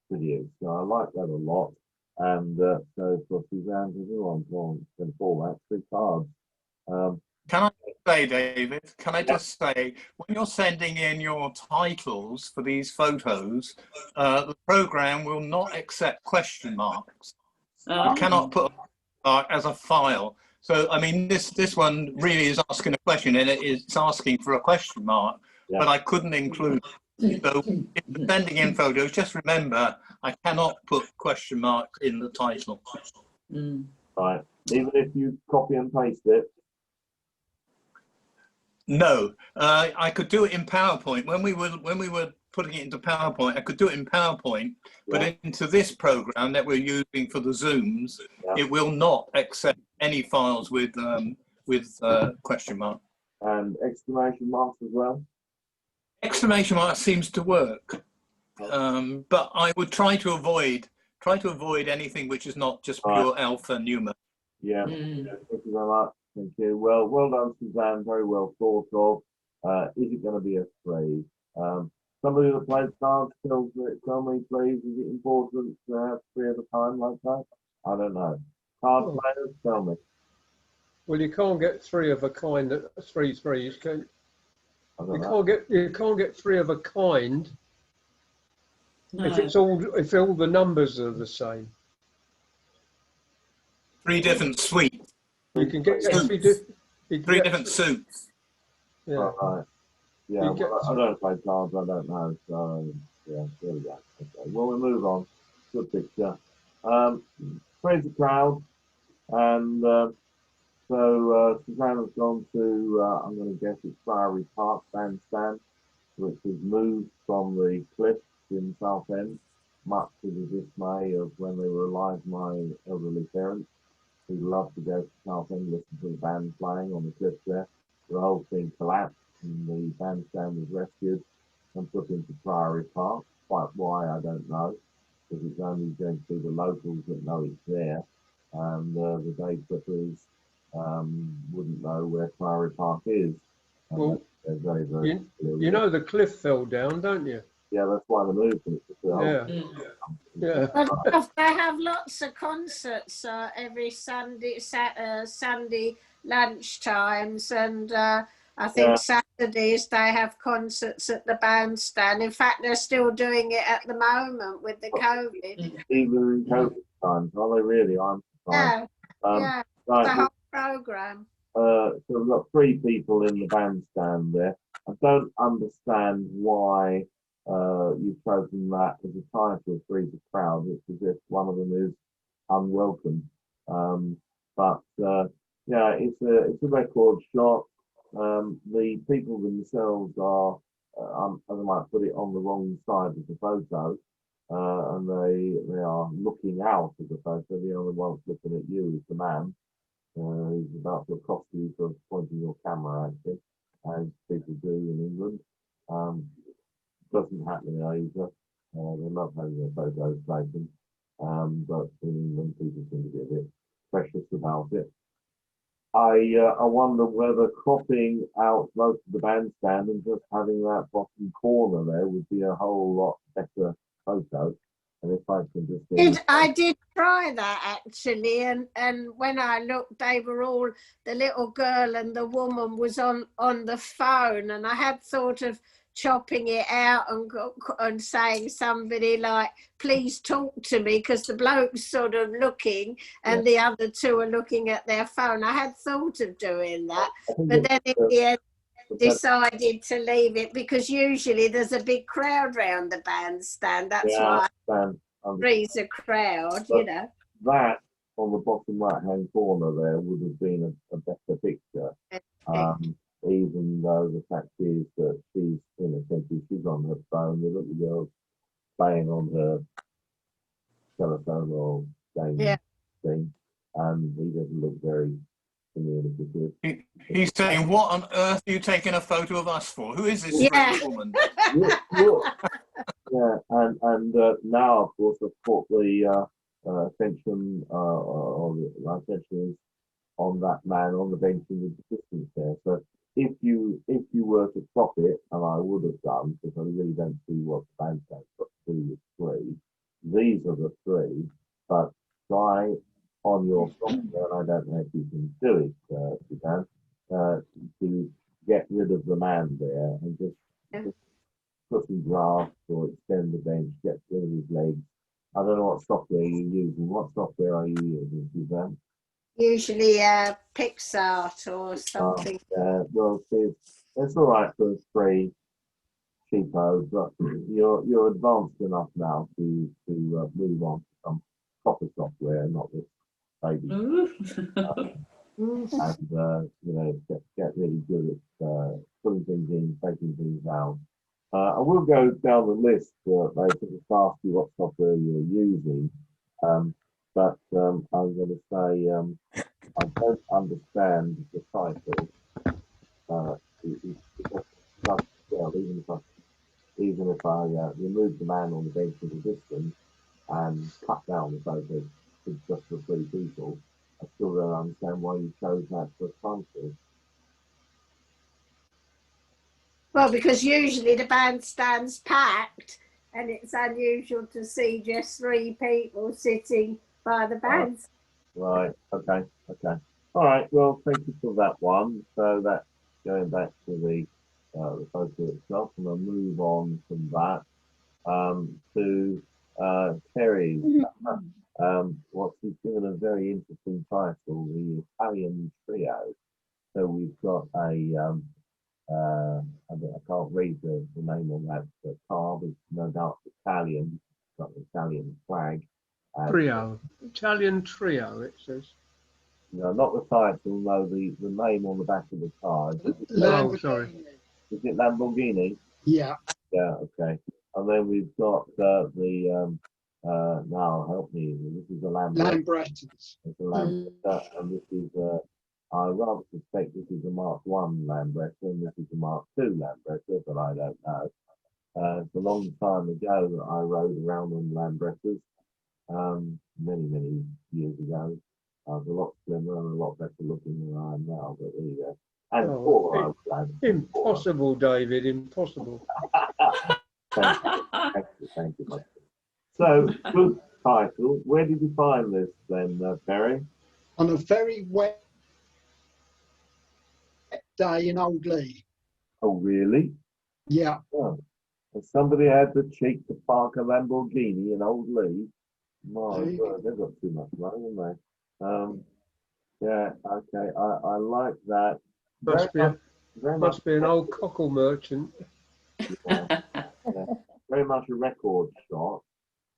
produced. So I like that a lot. And so for Suzanne, everyone's going to fall that 3 cards. Can I say, David, can I just say, when you're sending in your titles for these photos, the program will not accept question marks. You cannot put a question mark as a file. So, I mean, this one really is asking a question, and it's asking for a question mark, but I couldn't include it. So if you're sending in photos, just remember, I cannot put question marks in the title. Right. Even if you copy and paste it. No, I could do it in PowerPoint. When we were putting it into PowerPoint, I could do it in PowerPoint, but into this program that we're using for the Zooms, it will not accept any files with question mark. And exclamation marks as well? Exclamation mark seems to work, but I would try to avoid anything which is not just pure alphanumeric. Yeah. Thank you very much. Thank you. Well done, Suzanne. Very well thought of. Is it going to be a 3? Somebody that plays cards, tell me, please, is it important to have 3 at a time like that? I don't know. Card players, tell me. well, you can't get 3 of a kind. 3 threes, can you? Can't get 3 of a kind if all the numbers are the same. 3 different suites. You can get 3 different suits. Yeah. Right. Yeah, well, I don't play cards, I don't know. So, yeah, there we go. Okay. Well, we'll move on. Good picture. Praise the crowd. And so Suzanne has gone to, I'm going to guess it's Priory Park Bandstand, which has moved from the cliffs in Southend, much to the dismay of when they were alive, my elderly parents, who loved to go to Southend, listen to the band playing on the cliffs there. The whole thing collapsed and the bandstand was rescued and put into Priory Park. Quite why, I don't know, because it's only going to be the locals that know it's there. And the day trippers wouldn't know where Priory Park is. And Well, they're very, very you know the cliff fell down, don't you? Yeah, that's why they moved it. Yeah. But they have lots of concerts every Sunday, Sunday lunchtimes, and I think Saturdays they have concerts at the bandstand. In fact, they're still doing it at the moment with the COVID. Even in COVID times, are they really? I'm surprised. Yeah, right, the whole program. So we've got 3 people in the bandstand there. I don't understand why you've chosen that as a title, 3 to crowd. It's as if one of them is unwelcome. But yeah, it's a record shot. The people themselves are, I might put it, on the wrong side of the photo, and they are looking out of the photo. The only one looking at you is the man who's about to accost you for pointing your camera at him, as people do in England. Doesn't happen in Asia. They love having their photos taken, but in England people seem to be a bit precious about it. I wonder whether cropping out most of the bandstand and just having that bottom corner there would be a whole lot better photo. And if I can just I did try that actually, and when I looked, they were all, the little girl and the woman was on the phone, and I had thought of chopping it out and saying somebody like, please talk to me, because the bloke's sort of looking and the other two are looking at their phone. I had thought of doing that, but then in the end decided to leave it, because usually there's a big crowd round the bandstand. That's why three's a crowd, you know. That on the bottom right hand corner there would have been a better picture. Even though the fact is that she's, in a sense, she's on her phone, the little girl's playing on her telephone or game thing, and he doesn't look very communicative. He's saying, what on earth are you taking a photo of us for? Who is this strange woman? And now, of course, I've caught the attention, or my attention is on that man on the bench in the distance there. So if you were to crop it, and I would have done, because I really don't see what the bandstand's got to do with three. These are the three, but try on your software, and I don't know if you can do it, Suzanne, to get rid of the man there and just put some grass or extend the bench, get rid of his legs. I don't know what software you're using. What software are you using, Suzanne? Usually PixArt or something. Well, it's all right for free, cheapo, but you're advanced enough now to move on to some proper software, not this baby. And you know, get really good at putting things in, taking things out. I will go down the list later to ask you what software you're using, but I'm going to say I don't understand the title. Even if I remove the man on the bench in the distance and cut down the photo to just for three people, I still don't understand why you chose that for a title. Well, because usually the bandstand's packed, and it's unusual to see just three people sitting by the band. Right. Okay. All right. Well, thank you for that one. So that's going back to the photo itself, and I'll move on from that to Terry. What she's given a very interesting title, the Italian Trio. So we've got I can't read the name on that card. It's no doubt Italian. It's got the Italian flag. Trio, Italian Trio, it says. No, not the title. No, the name on the back of the card. Oh, sorry. Is it Lamborghini? Yeah. Yeah. Okay. And then we've got now help me. This is a Lambrettas. It's a Lambretta, and this is I rather suspect this is a Mark I Lambretta, and this is a Mark II Lambretta, but I don't know. It's a long time ago that I rode around on Lambrettas, many years ago. I was a lot slimmer and a lot better looking than I am now, but there you go. And impossible, David, impossible. Thank you. So, good title. Where did you find this then, Perry? On a very wet day in Old Lee. Oh, really? Yeah. Oh. And somebody had the cheek to park a Lamborghini in Old Lee. My word, they've got too much money, haven't they? Yeah, okay, I like that. Must be an old cockle merchant. Yeah. Very much a record shot.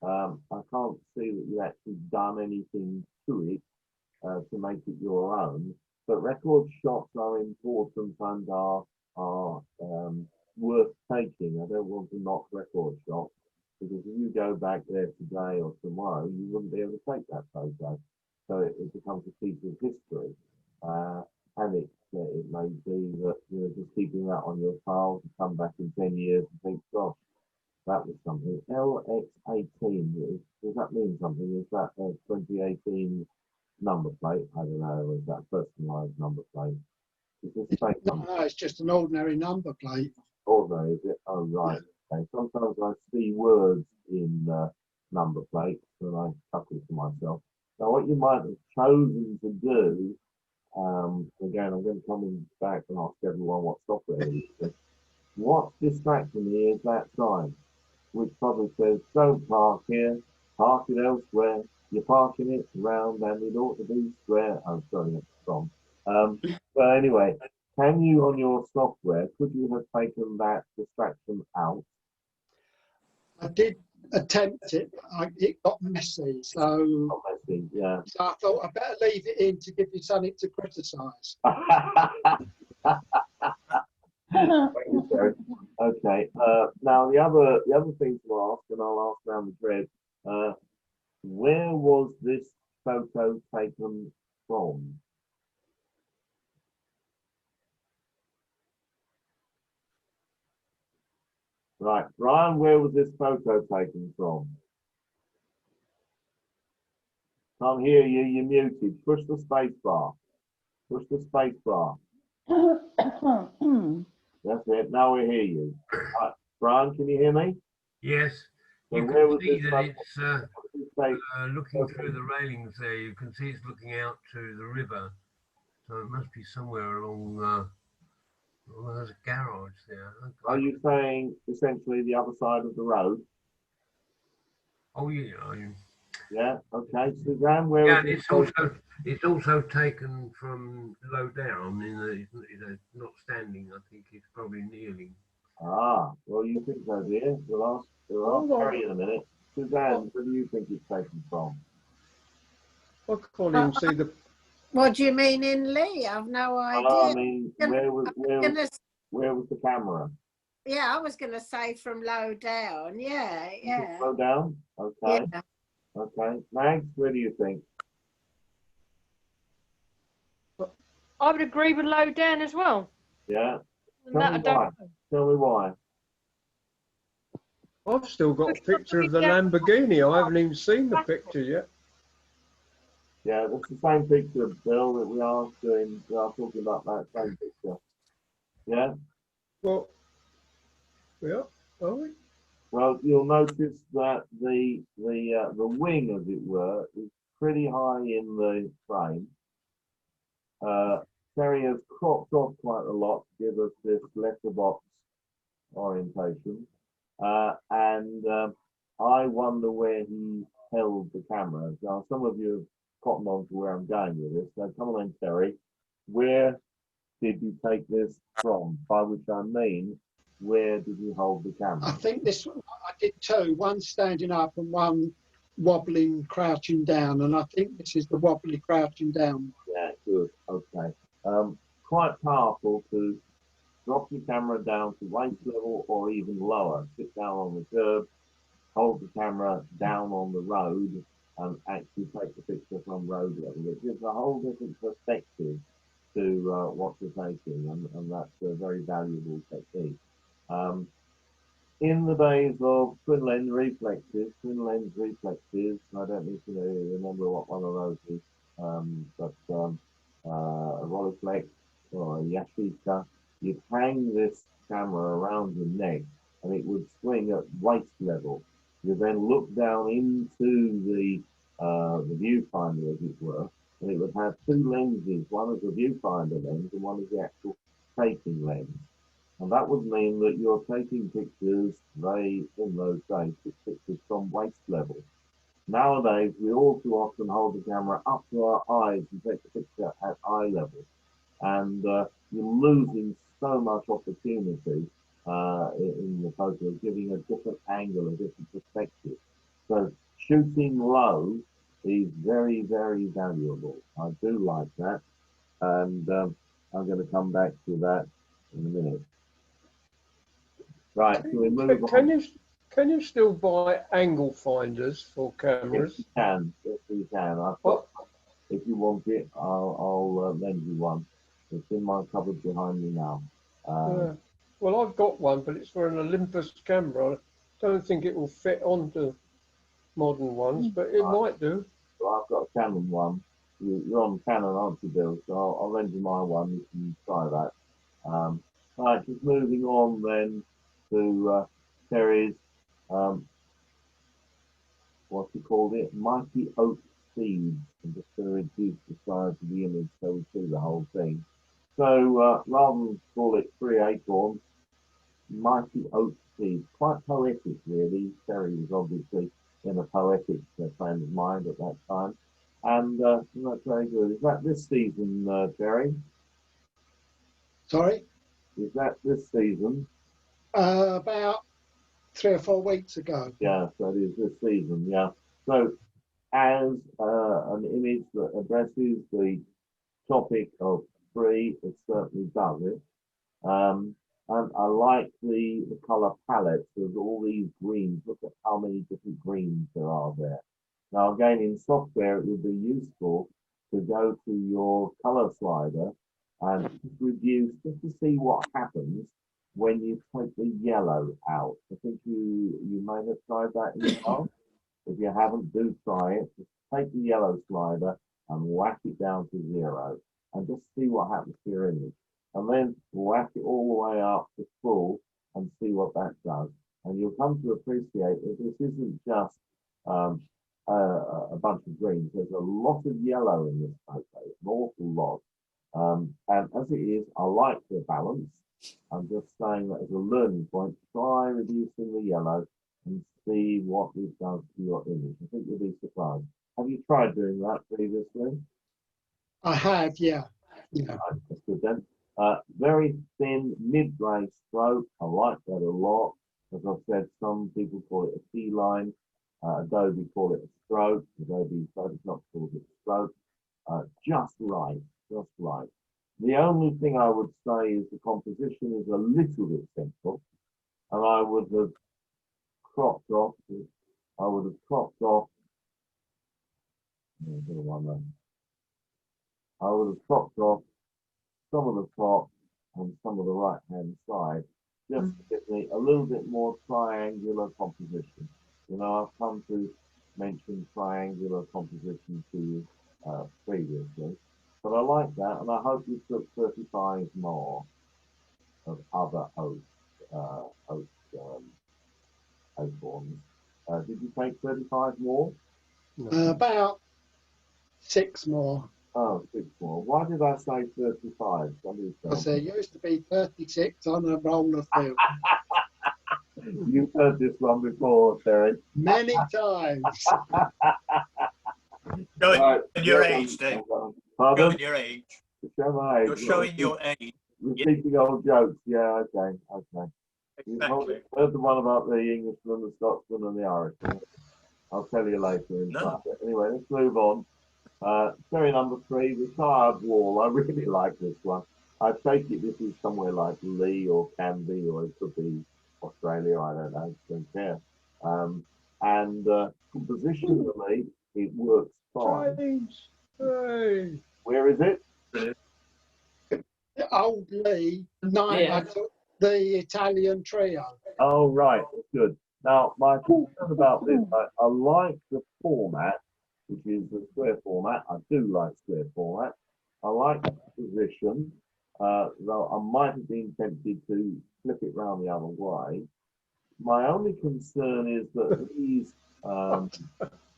I can't see that you actually done anything to it to make it your own. But record shots are important and are worth taking. I don't want to knock record shots, because if you go back there today or tomorrow, you wouldn't be able to take that photo. So it becomes a piece of history. And it may be that you're just keeping that on your file to come back in 10 years and think, gosh, that was something. LX18, does that mean something? Is that a 2018 number plate? I don't know. Is that a personalised number plate? Is this fake number? No, it's just an ordinary number plate. Ordinary, is it? Oh, right. Okay. Sometimes I see words in number plates and I chuckle to myself. Now, what you might have chosen to do, again, I'm going to come back and ask everyone what software it is. What's distracting me is that sign, which probably says, don't park here, park it elsewhere. You're parking it round and it ought to be square. I'm sorry, that's wrong. But anyway, can you on your software, could you have taken that distraction out? I did attempt it, but it got messy. So, Not messy, yeah. so I thought I better leave it in to give you something to criticise. Thank you, Terry. Okay. Now the other thing to ask, and I'll ask around the thread, where was this photo taken from? Right, Brian, where was this photo taken from? Can't hear you, you're muted. Push the space bar. Push the space bar. That's it, now we hear you. Right, Brian, can you hear me? Yes. So You where can was see this that photo? it's looking through the railings there. You can see it's looking out to the river. So it must be somewhere along, well, there's a garage there. Are you saying essentially the other side of the road? Oh, yeah. Yeah, okay. Suzanne, where Yeah, was this and it's also taken from low down in the not standing. I think it's probably kneeling. Ah, well, you think so, dear. We'll ask Terry in a minute. Suzanne, where do you think it's taken from? I can't even see the. What do you mean in Lee? I've no idea. I mean, where was the camera? Yeah, I was going to say from low down. Yeah, yeah. Low down? Okay. Yeah. Okay. Mags, where do you think? I would agree with low down as well. Yeah. Tell me why. Tell me why. I've still got a picture of the Lamborghini. I haven't even seen the picture yet. Yeah, that's the same picture, Bill, that we are doing. We are talking about that same picture. Yeah. Well, yeah, are we? Well, you'll notice that the wing, as it were, is pretty high in the frame. Terry has cropped off quite a lot to give us this letterbox orientation, and I wonder where he held the camera. Now, some of you have cottoned on to where I'm going with this. So come on, Terry, where did you take this from? By which I mean, where did you hold the camera? I think this, I did two, one standing up and one wobbling, crouching down. And I think this is the wobbly, crouching down. Yeah, good. Okay. Quite powerful to drop your camera down to waist level or even lower. Sit down on the curb, hold the camera down on the road, and actually take the picture from road level. It gives a whole different perspective to what you're taking, and that's a very valuable technique. In the days of twin lens reflexes, I don't need to remember what one of those is, but a Rolleiflex or a Yashica, you'd hang this camera around your neck and it would swing at waist level. You then look down into the viewfinder, as it were, and it would have two lenses, one as a viewfinder lens and one as the actual taking lens. And that would mean that you're taking pictures, in those days, took pictures from waist level. Nowadays, we all too often hold the camera up to our eyes and take the picture at eye level. And you're losing so much opportunity in the photo, giving a different angle, a different perspective. So shooting low is very, very valuable. I do like that. And I'm going to come back to that in a minute. Right, so we move on. Can you still buy angle finders for cameras? Yes, you can. Yes, you can. I've got, if you want it, I'll lend you one. It's in my cupboard behind me now. Yeah. Well, I've got one, but it's for an Olympus camera. I don't think it will fit onto modern ones, but it might do. So I've got a Canon one. You're on Canon, aren't you, Bill? So I'll lend you my one. You can try that. Right, just moving on then to Terry's, what's he called it? Mighty Oak Seeds. I'm just going to reduce the size of the image so we see the whole thing. So rather than call it 3 acorns, mighty oak seeds, quite poetic really. Terry was obviously in a poetic frame of mind at that time. And that's very good. Is that this season, Terry? Sorry? Is that this season? About 3 or 4 weeks ago. Yeah, so it is this season, yeah. So as an image that addresses the topic of free, it certainly does it. And I like the color palette of all these greens. Look at how many different greens there are there. Now, again, in software, it would be useful to go to your color slider and reduce just to see what happens when you take the yellow out. I think you may have tried that in the past. If you haven't, do try it. Just take the yellow slider and whack it down to 0 and just see what happens to your image. And then whack it all the way up to full and see what that does. And you'll come to appreciate that this isn't just a bunch of greens. There's a lot of yellow in this photo, an awful lot. And as it is, I like the balance. I'm just saying that as a learning point, try reducing the yellow and see what it does to your image. I think you'll be surprised. Have you tried doing that previously? I have, yeah. Right, that's good then. Very thin mid-grey stroke. I like that a lot. As I've said, some people call it a key line. Adobe call it a stroke. Adobe Photoshop calls it a stroke. Just right, just right. The only thing I would say is the composition is a little bit simple, and I would have cropped off. I would have cropped off. I would have cropped off some of the top and some of the right hand side, just to give me a little bit more triangular composition. You know, I've come to mention triangular composition to you previously, but I like that, and I hope you took 35 more of other acorns. Did you take 35 more? About 6 more. Oh, 6 more. Why did I say 35? Because there used to be 36 on a roller film. You've heard this one before, Terry. Many times. Showing your age, Dave. Pardon? Showing your age. Show my age. You're showing your age. Repeating old jokes. Yeah, okay, okay. You've Exactly. heard the one about the Englishman, the Scotsman, and the Irishman. I'll tell you later in class. Anyway, let's move on. Story number 3, the tired wall. I really like this one. I take it this is somewhere like Lee or Canby, or it could be Australia, I don't know, don't care. And compositionally, it works fine. Hey. Where is it? Old Lee, I took the Italian trio. Oh, right, that's good. Now, my concern about this, I like the format, which is the square format. I do like square format. I like the position, though I might have been tempted to flip it round the other way. My only concern is that these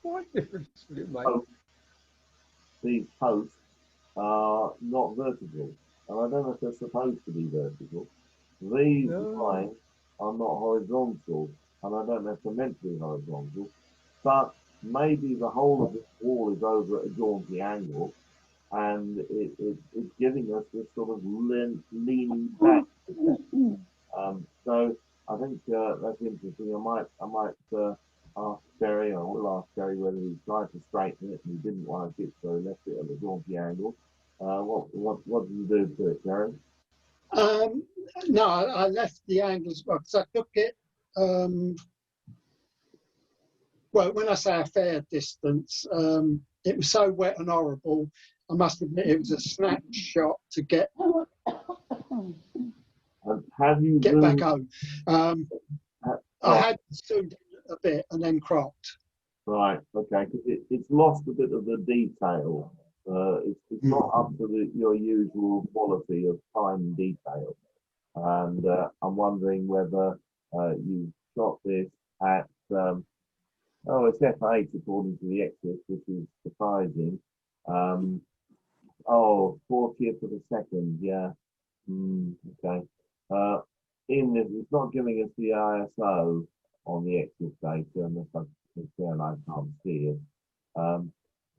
What difference does it make? these posts are not vertical, and I don't know if they're supposed to be vertical. These lines are not horizontal, and I don't know if they're meant to be horizontal, but maybe the whole of this wall is over at a jaunty angle, and it's giving us this sort of leaning back. So I think that's interesting. I might ask Terry, or will ask Terry whether he tried to straighten it and he didn't like it, so he left it at a jaunty angle. What did you do to it, Terry? No, I left the angles because I took it. Well, when I say a fair distance, it was so wet and horrible. I must admit, it was a snapshot to get back home. I had zoomed in a bit and then cropped. Right. Okay. Because it's lost a bit of the detail. It's not up to your usual quality of fine detail, and I'm wondering whether you shot this at it's F8 according to the exit, which is surprising. 40th of a second, yeah. Okay. it's not giving us the ISO on the exit data, unless I can't see it.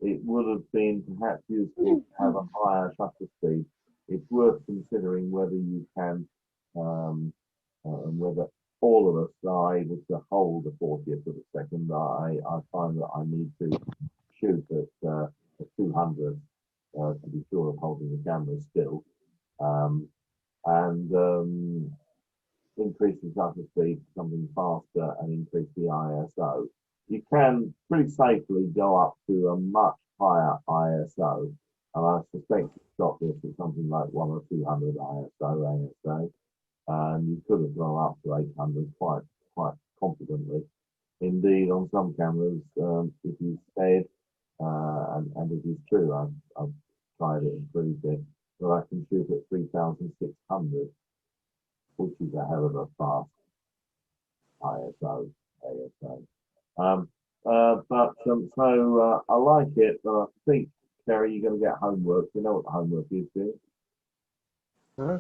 It would have been perhaps useful to have a higher shutter speed. It's worth considering whether you can, and whether all of us are able to hold a 40th of a second. I find that I need to shoot at 200 to be sure of holding the camera still, and increase the shutter speed to something faster and increase the ISO. You can pretty safely go up to a much higher ISO, and I suspect you shot this at something like 100 or 200 ISO, ASA, and you could have gone up to 800 quite confidently. Indeed, on some cameras, it is said, and it is true, I've tried it and proved it, that I can shoot at 3,600, which is a hell of a fast ISO, ASA. So I like it, but I think, Kerry, you're going to get homework. You know what the homework is, do you? Huh?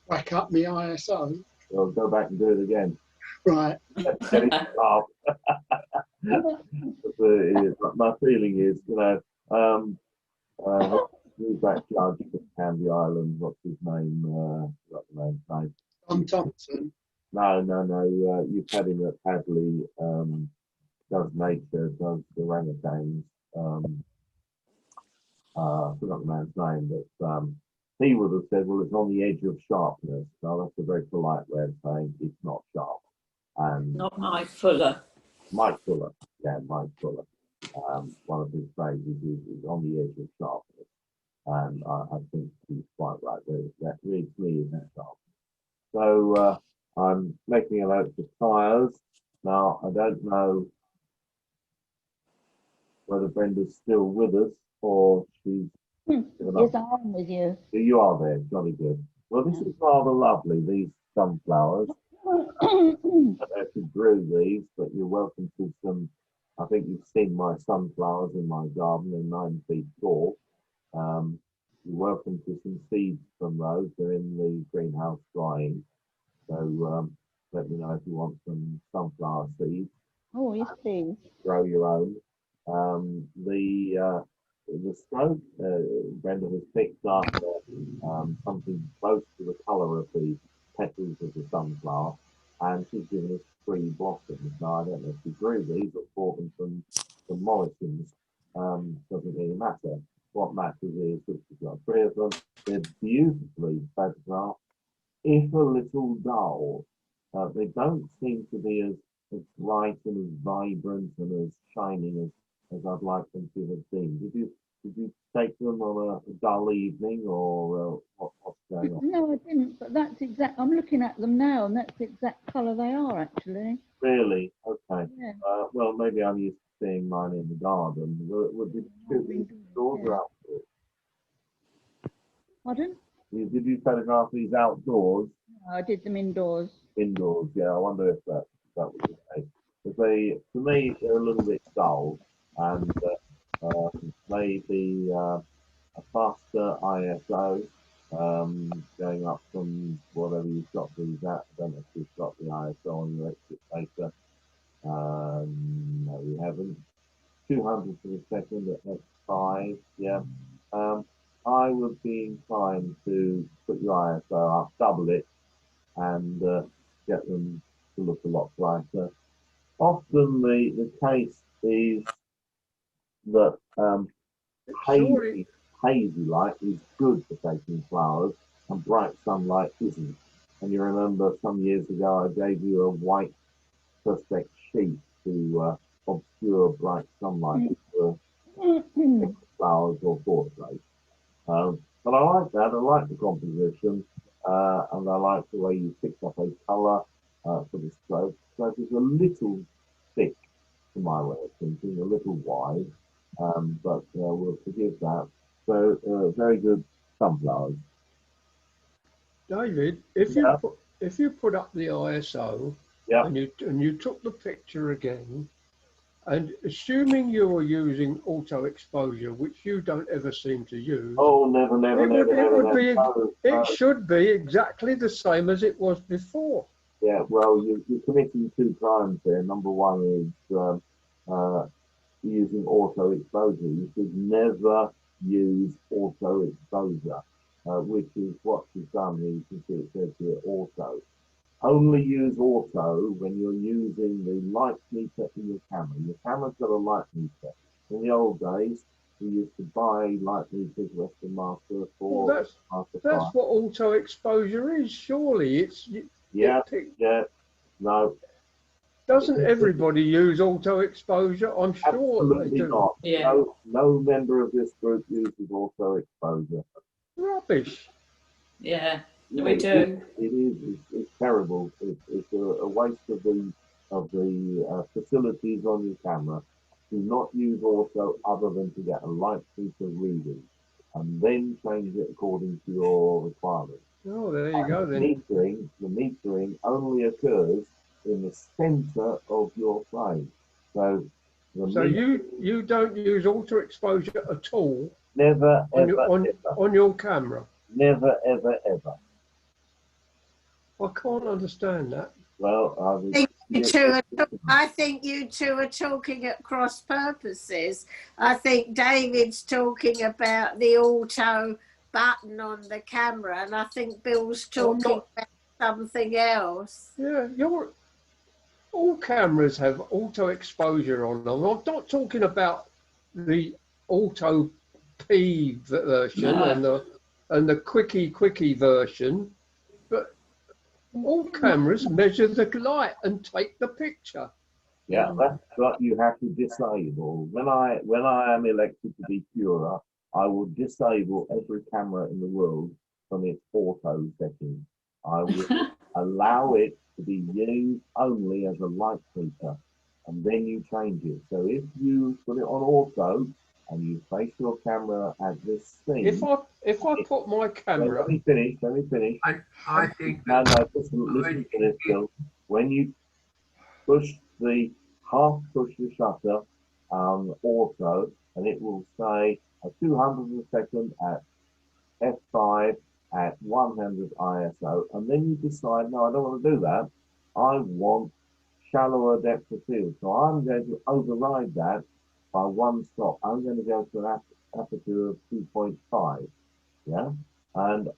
Whack up my ISO. Well, go back and do it again. Right. Get it up. My feeling is, who's that judge from Candy Island? What's his name? What's the man's name? Tom Thompson. No. You've had him at Padley. Does nature, does the orangutans. I forgot the man's name, but he would have said, well, it's on the edge of sharpness. Now, that's a very polite way of saying it's not sharp. And Not Mike Fuller. Mike Fuller. One of his phrases is on the edge of sharpness. And I think he's quite right. That really isn't sharp. So I'm making a note for tyres. Now, I don't know whether Brenda's still with us or she's given up. Yes, I am with you. You are there, jolly good. Well, this is rather lovely, these sunflowers. I don't know if you grew these, but you're welcome to some. I think you've seen my sunflowers in my garden, they're 9 feet tall. You're welcome to some seeds from those. They're in the greenhouse drying. So let me know if you want some sunflower seeds. Oh, yes, please. Grow your own. The stroke, Brenda has picked up something close to the colour of the petals of the sunflower, and she's given us 3 blossoms. Now, I don't know if she grew these or bought them from Morrison's. Doesn't really matter. What matters is that she's got 3 of them. They're beautifully photographed, if a little dull. They don't seem to be as bright and as vibrant and as shining as I'd like them to have been. Did you take them on a dull evening, or what's going on? No, I didn't, but that's exact. I'm looking at them now, and that's the exact colour they are, actually. Really? Okay. Yeah. Well, maybe I'm used to seeing mine in the garden. Did you shoot these indoors or outdoors? Pardon? Did you photograph these outdoors? No, I did them indoors. Indoors, yeah. I wonder if that was the case. Because for me, they're a little bit dull, and maybe a faster ISO, going up from whatever you've got these at. I don't know if you've got the ISO on your exit data. No, you haven't. 200 for the second at F5, yeah. I would be inclined to put your ISO up, double it, and get them to look a lot brighter. Often the case is that hazy light is good for taking flowers, and bright sunlight isn't. And you remember some years ago I gave you a white Perspex sheet to obscure bright sunlight for flowers or portraits. But I like that. I like the composition, and I like the way you picked up a colour for the stroke. Stroke is a little thick, to my way of thinking, a little wide, but we'll forgive that. So very good sunflowers. David, if you put up the ISO and you took the picture again, And assuming you're using auto exposure, which you don't ever seem to use, Oh, never, never, never, never, never. No, it should be exactly the same as it was before. Yeah, well, you're committing two crimes there. Number one is using auto exposure. You should never use auto exposure, which is what you've done here. You can see it says here auto. Only use auto when you're using the light meter in your camera. Your camera's got a light meter. In the old days, we used to buy light meters, Western Master 4. Well, that's what auto exposure is, surely. Yeah, no. Doesn't everybody use auto exposure? I'm sure Absolutely they do. not. Yeah. No member of this group uses auto exposure. Rubbish. Yeah, we do. It is. It's terrible. It's a waste of the facilities on your camera. Do not use auto other than to get a light meter reading, and then change it according to your requirements. Oh, there you go then. The metering only occurs in the center of your frame. So you don't use auto exposure at all? Never, on your camera? Never, ever, ever. I can't understand that. Well, I think you two are talking at cross purposes. I think David's talking about the auto button on the camera, and I think Bill's talking about something else. Yeah, all cameras have auto exposure on them. I'm not talking about the auto P version and the quickie version, but all cameras measure the light and take the picture. Yeah, that's what you have to disable. When I am elected to be Cura, I will disable every camera in the world from its auto setting. I will allow it to be used only as a light meter, and then you change it. So if you put it on auto and you face your camera at this thing, if I put my camera, let me finish. I think no, just listen to this, Bill. When you push the shutter auto, and it will say a 200 second at f5 at 100 ISO, and then you decide, no, I don't want to do that. I want shallower depth of field. So I'm going to override that by one stop. I'm going to go to an aperture of 2.5. Yeah. And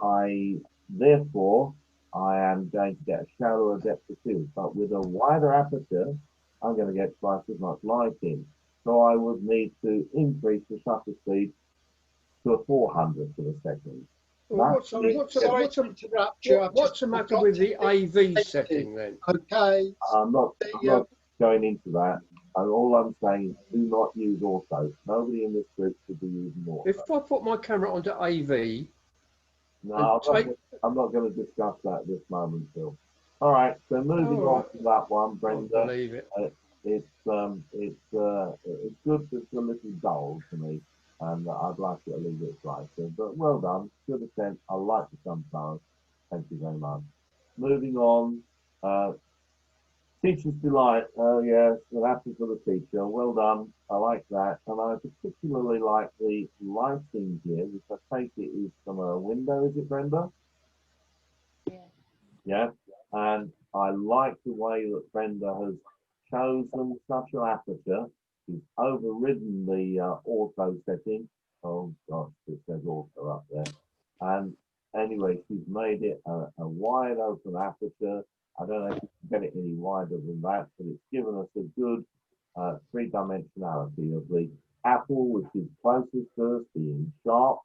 therefore, I am going to get a shallower depth of field. But with a wider aperture, I'm going to get twice as much light in. So I would need to increase the shutter speed to a 400 for a second. Well, what's the matter with the AV setting then? Okay. I'm not going into that. And all I'm saying is do not use auto. Nobody in this group should be using auto. If I put my camera onto AV... No, I'm not going to discuss that at this moment, Phil. All right, so moving on to that one, Brenda. I believe it. It's good, but it's a little dull to me, and I'd like you to leave it right. So, but well done, good attempt. I like the sunflowers. Thank you very much. Moving on, teacher's delight. Oh yes, an apple for the teacher. Well done. I like that, and I particularly like the lighting here, which I take it is from a window. Is it, Brenda? Yeah. Yeah, and I like the way that Brenda has chosen such an aperture. She's overridden the auto setting. Oh gosh, it says auto up there. And anyway, she's made it a wide open aperture. I don't know if you can get it any wider than that, but it's given us a good three-dimensionality of the apple, which is closest to us, being sharp,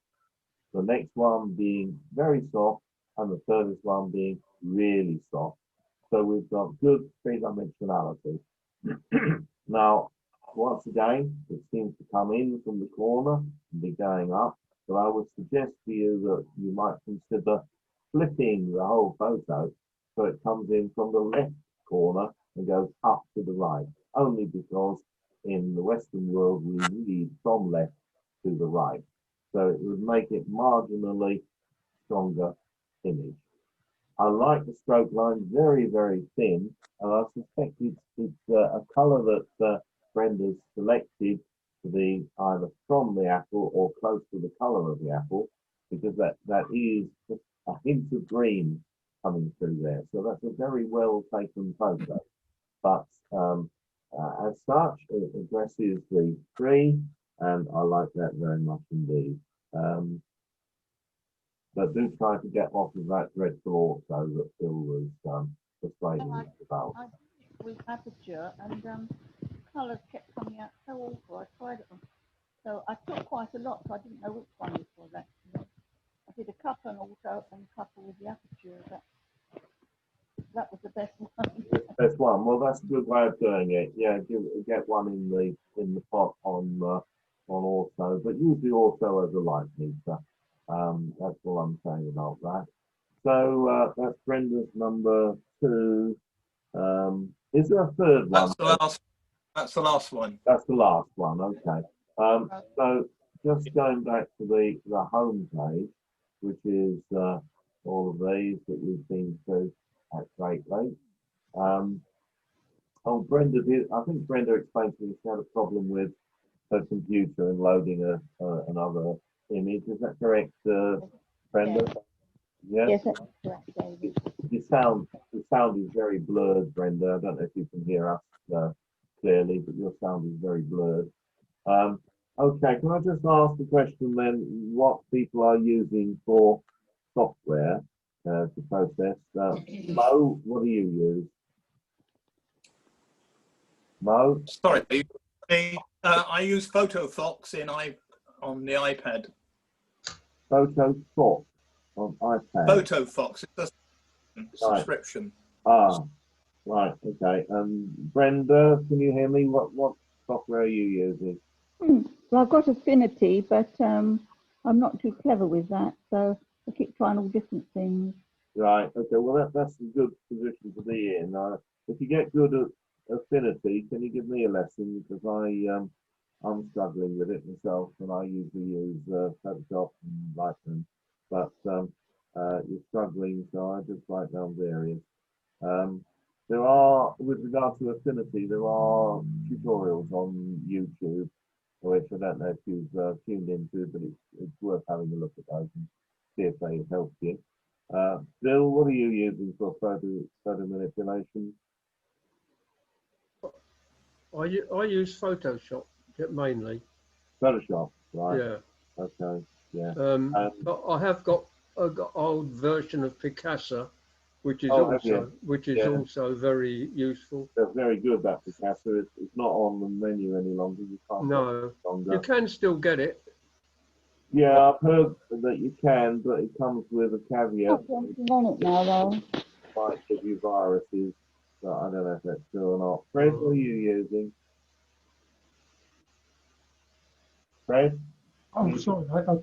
the next one being very soft, and the furthest one being really soft. So we've got good three-dimensionality. Now, once again, it seems to come in from the corner and be going up, but I would suggest to you that you might consider flipping the whole photo so it comes in from the left corner and goes up to the right, only because in the Western world we read from left to the right. So it would make it marginally stronger image. I like the stroke line, very, very thin, and I suspect it's a colour that Brenda's selected to be either from the apple or close to the colour of the apple, because that is just a hint of green coming through there. So that's a very well taken photo. But as such, it addresses the tree, and I like that very much indeed. But do try to get off of that dreadful auto that Phil was persuading us about. With aperture, and colours kept coming out so awful. I tried it on. So I took quite a lot, so I didn't know which one this was actually. I did a couple on auto and a couple with the aperture. That was the best one. Best one. Well, that's a good way of doing it. Yeah, get one in the pot on auto, but use the auto as a light meter. That's all I'm saying about that. So that's Brenda's number 2. Is there a third one? That's the last one. That's the last one. Okay. So just going back to the home page, which is all of these that we've been through at great length. Oh, Brenda did. I think Brenda explained to me she had a problem with her computer and loading another image. Is that correct, Brenda? Yeah. Yes, that's correct, David. The sound is very blurred, Brenda. I don't know if you can hear us clearly, but your sound is very blurred. Okay, can I just ask the question then, what people are using for software to process? Mo, what do you use? Mo? Sorry, I use PhotoFox on the iPad. PhotoFox on iPad. PhotoFox, it's a subscription. Ah, right, okay. Brenda, can you hear me? What software are you using? Well, I've got Affinity, but I'm not too clever with that, so I keep trying all different things. Right, okay, well that's a good position to be in. If you get good at Affinity, can you give me a lesson? Because I'm struggling with it myself, and I usually use Photoshop and Lightroom, but you're struggling, so I just write down various. There are, with regard to Affinity, there are tutorials on YouTube, which I don't know if you've tuned into, but it's worth having a look at those and see if they help you. Bill, what are you using for photo manipulation? I use Photoshop mainly. Photoshop, right? Yeah. Okay. Yeah. But I have got an old version of Picasa, which is also very useful. They're very good. That Picasa. It's not on the menu any longer. You can't. No, you can still get it. Yeah, I've heard that you can, but it comes with a caveat. I'm on it now, though. Might give you viruses, but I don't know if that's true or not. Fred, what are you using? Fred? Oh, sorry, I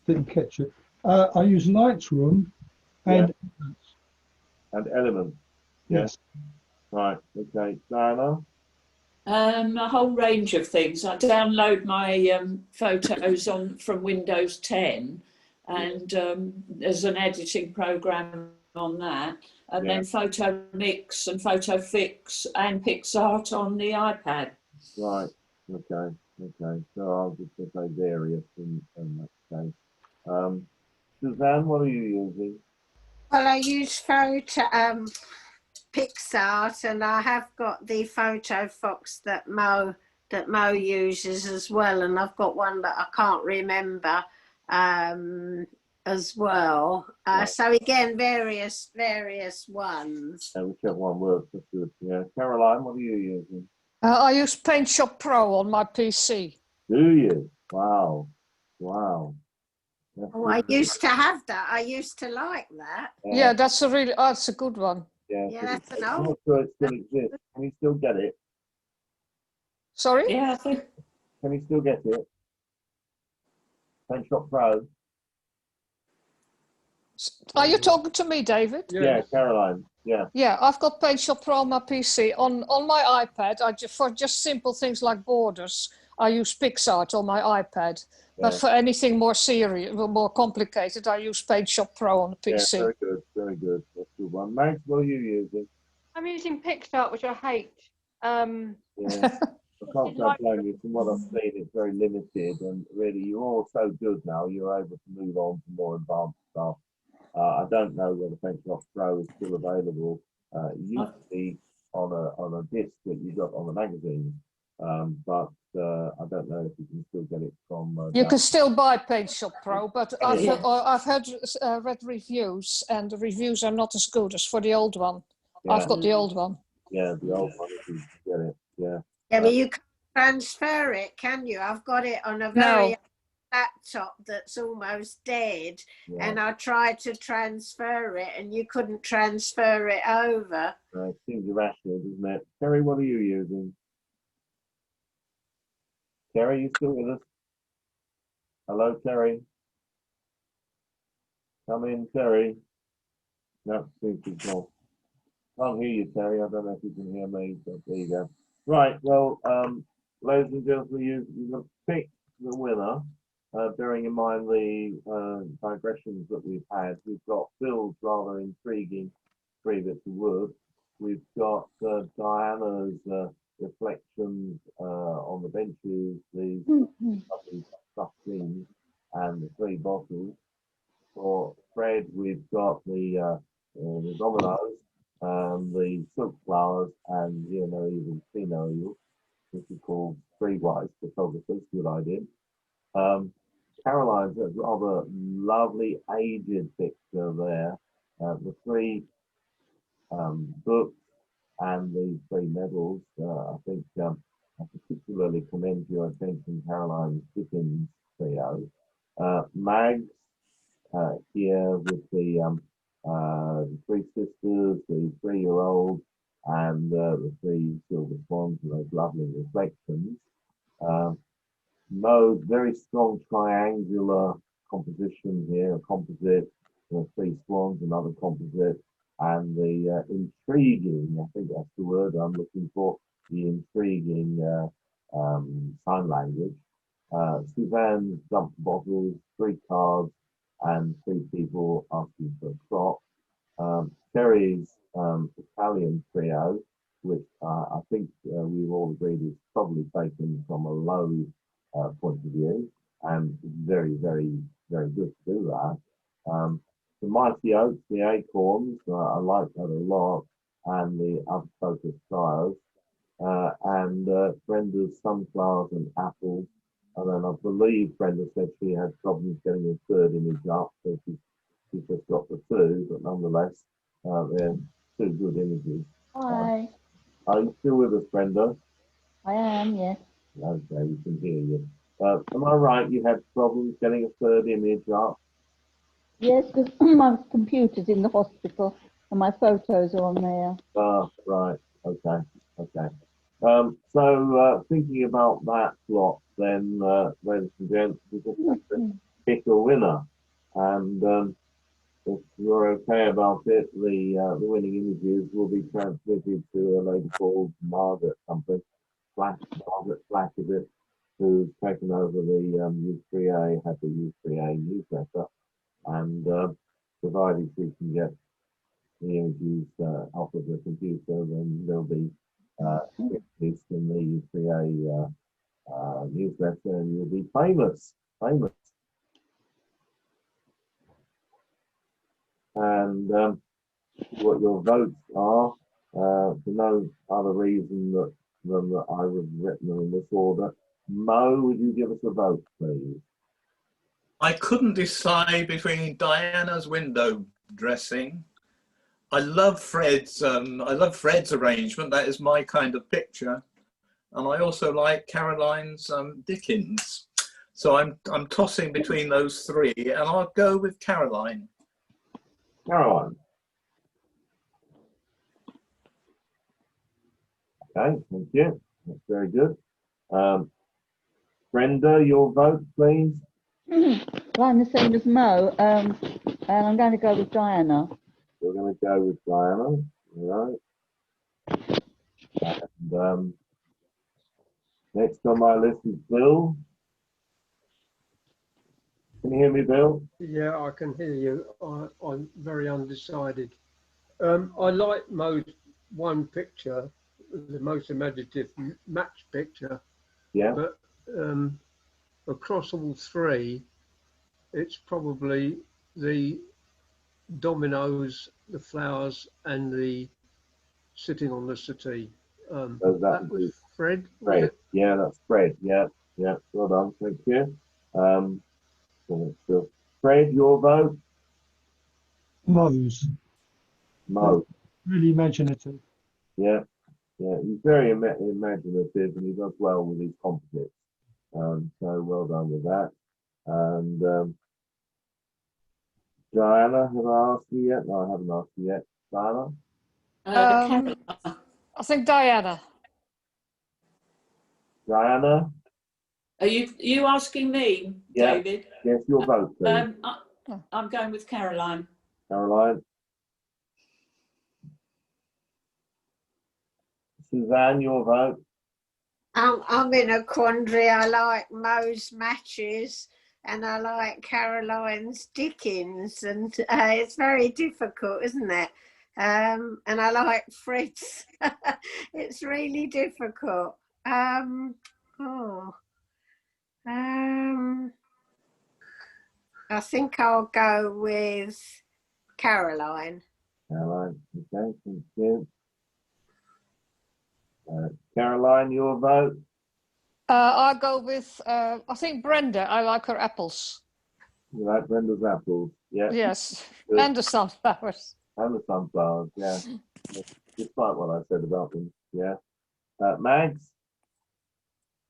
didn't catch it. I use Lightroom and Elements. Yes. Right. Okay. Diana? A whole range of things. I download my photos from Windows 10, and there's an editing program on that, and then Photo Mix and Photo Fix and PixArt on the iPad. Right. Okay. Okay. So I'll just say various in that case. Suzanne, what are you using? Well, I use PixArt, and I have got the PhotoFox that Mo uses as well, and I've got one that I can't remember as well. So again, various ones. Whichever one works, that's good. Yeah. Caroline, what are you using? I use PaintShop Pro on my PC. Do you? Wow. Wow. Oh, I used to have that. I used to like that. Yeah, that's a good one. Yeah, that's an I'm old. not sure it still exists. Can you still get it? Sorry? Yeah, I think. Can you still get it? PaintShop Pro. Are you talking to me, David? Yeah, Caroline. Yeah. Yeah, I've got PaintShop Pro on my PC. On my iPad, for just simple things like borders, I use PixArt on my iPad. Yeah. But for anything more serious, more complicated, I use PaintShop Pro on the PC. Yeah, very good, very good. That's a good one. Max, what are you using? I'm using PixArt, which I hate. Yeah. I can't say blame you. From what I've seen, it's very limited, and really, you're all so good now. You're able to move on to more advanced stuff. I don't know whether Benchmark Pro is still available. It used to be on a disc that you got on the magazine, but I don't know if you can still get it from. You can still buy Paint Shop Pro, but Yeah. I've read reviews, and the reviews are not as good as for the old one. Yeah. I've got the old one. Yeah, the old one, if you get it. Yeah. Yeah, but you can't transfer it, can you? I've got it on a very No. laptop that's almost dead, Yeah. and I tried to transfer it, and you couldn't transfer it over. It seems irrational, doesn't it? Terry, what are you using? Terry, you still with us? Hello, Terry. Come in, Terry. No, seems he's not. Can't hear you, Terry. I don't know if you can hear me, but there you go. Right, well, ladies and gentlemen, you've picked the winner. Bearing in mind the digressions that we've had, we've got Phil's rather intriguing 3 bits of wood. We've got Diana's reflections on the benches, the lovely stuffed things, and the 3 bottles. For Fred, we've got the dominoes, the silk flowers, and no evil, see no evil, which is called 3 wise photographers. Good idea. Caroline's a rather lovely aged picture there. The 3 books and the 3 medals. I think I particularly commend your attention, Caroline Dickens trio. Mags here with the 3 sisters, the 3-year-old, and the 3 silver swans with those lovely reflections. Mo's very strong triangular composition here, a composite, 3 swans, another composite, and the intriguing, I think that's the word I'm looking for, the intriguing sign language. Suzanne's dumped bottles, 3 cards, and 3 people asking for a crop. Terry's Italian trio, which I think we've all agreed is probably taken from a low point of view, and very, very, very good to do that. The Mighty Oaks, the Acorns, I like that a lot, and the Other Focus Trials, and Brenda's Sunflowers and Apples. And then I believe Brenda said she had problems getting a 3rd image up, so she's just got the 2, but nonetheless, they're 2 good images. Hi, Are you still with us, Brenda? I am, yes. Okay, we can hear you. Am I right? You had problems getting a 3rd image up? Yes, because my computer's in the hospital and my photos are on there. Ah, right. Okay. Okay. So thinking about that plot, then, ladies and gents, we just have to pick a winner, and if you're okay about it, the winning images will be transmitted to a lady called Margaret something, Margaret Flash is it, who's taken over the U3A, had the U3A newsletter, and provided she can get the images off of the computer, then they'll be released in the U3A newsletter, and you'll be famous. And what your votes are, for no other reason than that I was written in this order. Mo, would you give us a vote, please? I couldn't decide between Diana's window dressing. I love Fred's arrangement. That is my kind of picture. And I also like Caroline's Dickens. So I'm tossing between those 3, and I'll go with Caroline. Caroline. Okay, thank you. That's very good. Brenda, your vote, please. Well, I'm the same as Mo, and I'm going to go with Diana. We're going to go with Diana, all right. And next on my list is Bill. Can you hear me, Bill? Yeah, I can hear you. I'm very undecided. I like Mo's one picture, the most imaginative match picture. Yeah. But across all three, it's probably the dominoes, the flowers, and the sitting on the settee. So That was Fred. Was Fred. it? Yeah, that's Fred. Yeah, yeah. Well done. Thank you. So Fred, your vote? Mose. Mo. Really imaginative. Yeah, yeah. He's very imaginative and he does well with his composites. So well done with that. And Diana, have I asked you yet? No, I haven't asked you yet. Diana? Caroline. I think Diana. Diana? Are you asking me, Yeah. David? Yes, your vote, please. I'm going with Caroline. Caroline? Suzanne, your vote? I'm in a quandary. I like Mo's matches and I like Caroline's Dickens, and it's very difficult, isn't it? And I like Fred's. It's really difficult. I think I'll go with Caroline. Caroline, okay, thank you. Caroline, your vote? I'll go with, I think Brenda. I like her apples. You like Brenda's apples? Yeah. Yes, Good. and the sunflowers. And the sunflowers, yeah. Despite what I said about them, yeah. Mags?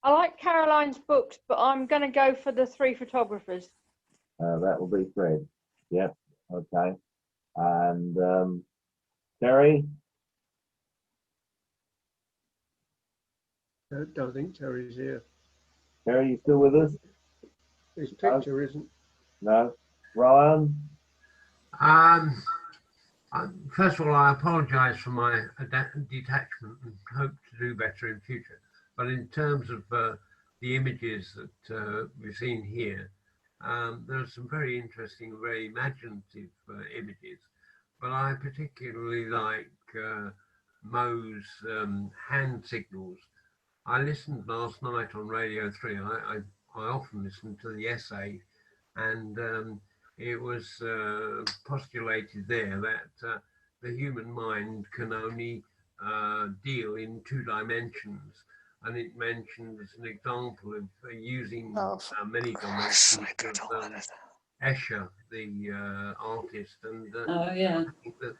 I like Caroline's books, but I'm going to go for the three photographers. That will be Fred. Yep, okay. And Terry? I don't think Terry's here. Terry, you still with us? His picture isn't. No. Ryan? First of all, I apologise for my detachment and hope to do better in future. But in terms of the images that we've seen here, there are some very interesting, very imaginative images. But I particularly like Mo's hand signals. I listened last night on Radio 3. I often listen to the essay, and it was postulated there that the human mind can only deal in 2 dimensions. And it mentioned as an example of using many dimensions of Escher, the artist. And I think that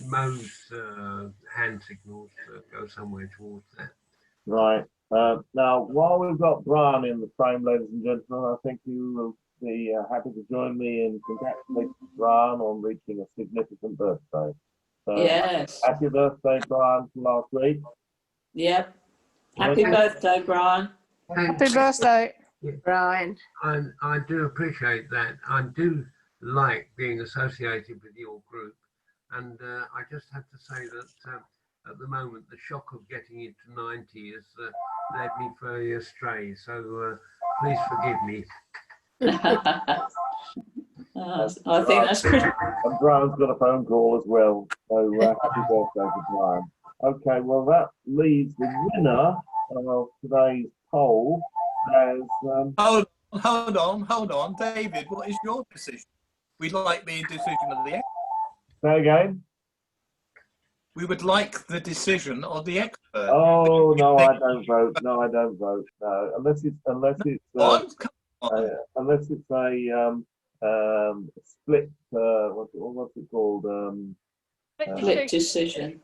Mo's hand signals go somewhere towards that. Right. Now, while we've got Brian in the frame, ladies and gentlemen, I think you will be happy to join me in congratulating Brian on reaching a significant birthday. So, yes. Happy birthday, Brian, from last week. Yep. Happy birthday, Brian. Happy birthday, Brian. I do appreciate that. I do like being associated with your group. And I just have to say that at the moment, the shock of getting into 90 has led me further astray. So please forgive me. I think that's pretty. And Brian's got a phone call as well. So happy birthday to Brian. Okay, well, that leaves the winner of today's poll as... Hold on. David, what is your decision? We'd like the decision of the expert. Say again? We would like the decision of the expert. Oh, no, I don't vote. No, I don't vote. No, unless it's a split, what's it called? Split decision.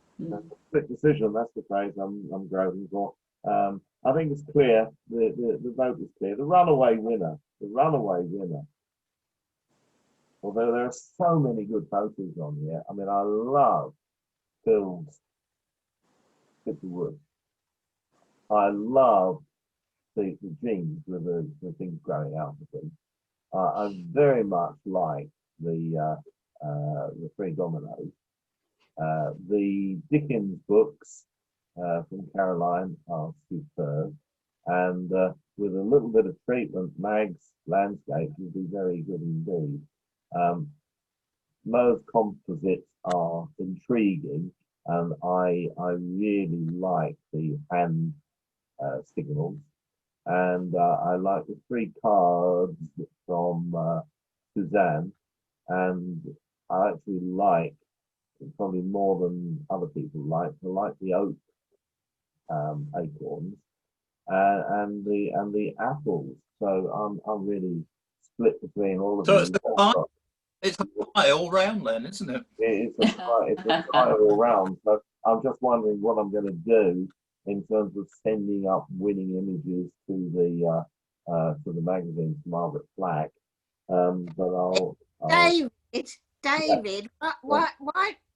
Split decision, that's the phrase I'm groping for. I think it's clear, the vote is clear. The runaway winner, although there are so many good photos on here. I mean, I love Phil's Picture Wood. I love the jeans with the things growing out of them. I very much like the 3 dominoes. The Dickens books from Caroline are superb, and with a little bit of treatment, Mag's landscape will be very good indeed. Mo's composites are intriguing, and I really like the hand signals, and I like the 3 cards from Suzanne, and I actually like, probably more than other people like, I like the oak acorns and the apples. So I'm really split between all of So them. it's a pie all round then, isn't it? It's a pie all round. So I'm just wondering what I'm going to do in terms of sending up winning images to the magazine, to Margaret Flack. But I'll David, why,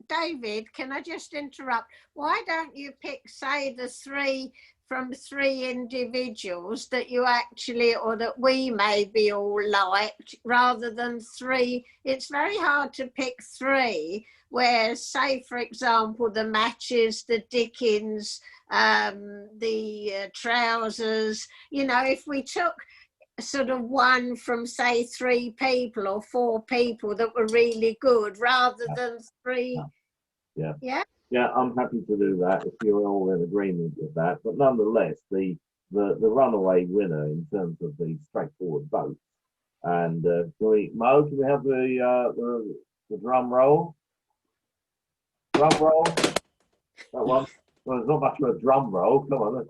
David, can I just interrupt? Why don't you pick, say, the 3 from 3 individuals that you actually, or that we maybe all liked, rather than 3? It's very hard to pick 3 where, say, for example, the matches, the Dickens, the trousers, you know, if we took sort of 1 from, say, 3 people or 4 people that were really good, rather than 3. Yeah, I'm happy to do that if you're all in agreement with that. But nonetheless, the runaway winner in terms of the straightforward vote. And Mo, can we have the drum roll? Drum roll. That one. Well, there's not much of a drum roll. Come on.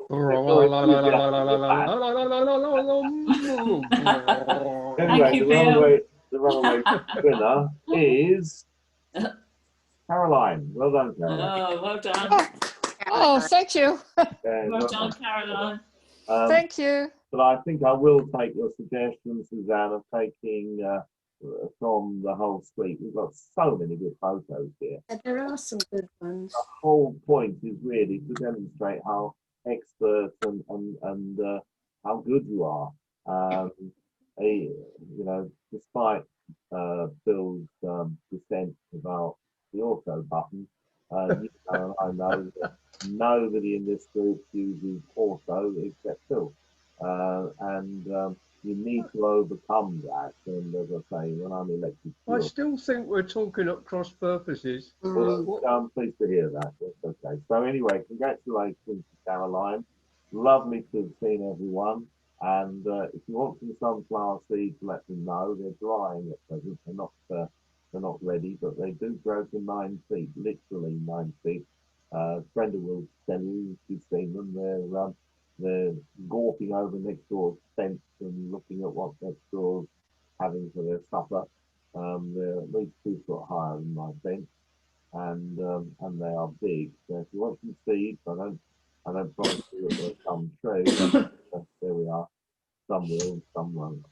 Anyway, the runaway winner is Caroline. Well done, Caroline. Oh, well done. Oh, thank you. Well done, Caroline. Thank you. But I think I will take your suggestion, Suzanne, of taking from the whole suite. We've got so many good photos here. There are some good ones. The whole point is really to demonstrate how expert and how good you are. You know, despite Phil's dissent about the auto button, you know, I know that nobody in this group uses auto except Phil. You need to overcome that. And as I say, when I'm elected, I still think we're talking at cross purposes. well, I'm pleased to hear that. That's okay. So anyway, congratulations to Caroline. Lovely to have seen everyone. And if you want some sunflower seeds, let them know. They're drying at present. They're not ready, but they do grow to 9 feet, literally 9 feet. Brenda will tell you if you've seen them. They're gawping over next door's fence and looking at what next door's having for their supper. They're at least 2 foot higher than my fence, and they are big. So if you want some seeds, I don't promise you that they'll come true. But there we are. Some will, and some won't.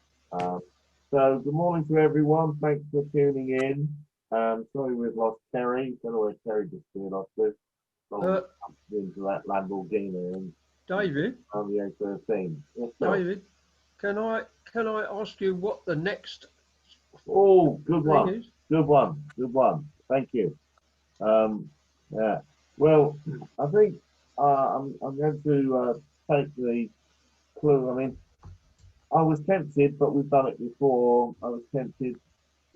So good morning to everyone. Thanks for tuning in. Sorry we've lost Terry. Don't know where Terry just disappeared off to. Into that Lamborghini and David. On the A13. Yes, David, can I ask you what the next? Oh, good one. Is? Good one. Good one. Thank you. Yeah. Well, I think I'm going to take the clue. I mean, I was tempted, but we've done it before. I was tempted to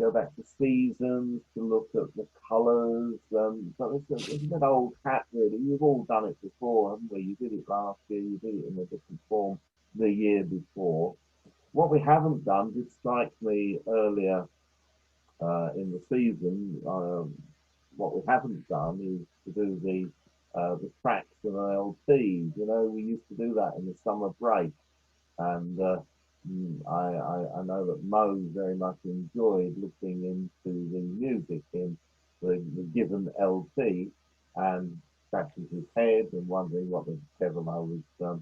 go back to seasons, to look at the colours. But it's a bit old hat, really. You've all done it before, haven't we? You did it last year. You did it in a different form the year before. What we haven't done did strike me earlier in the season. What we haven't done is to do the tracks and LPs. You know, we used to do that in the summer break, and I know that Mo very much enjoyed looking into the music in the given LP and scratching his head and wondering what the devil I was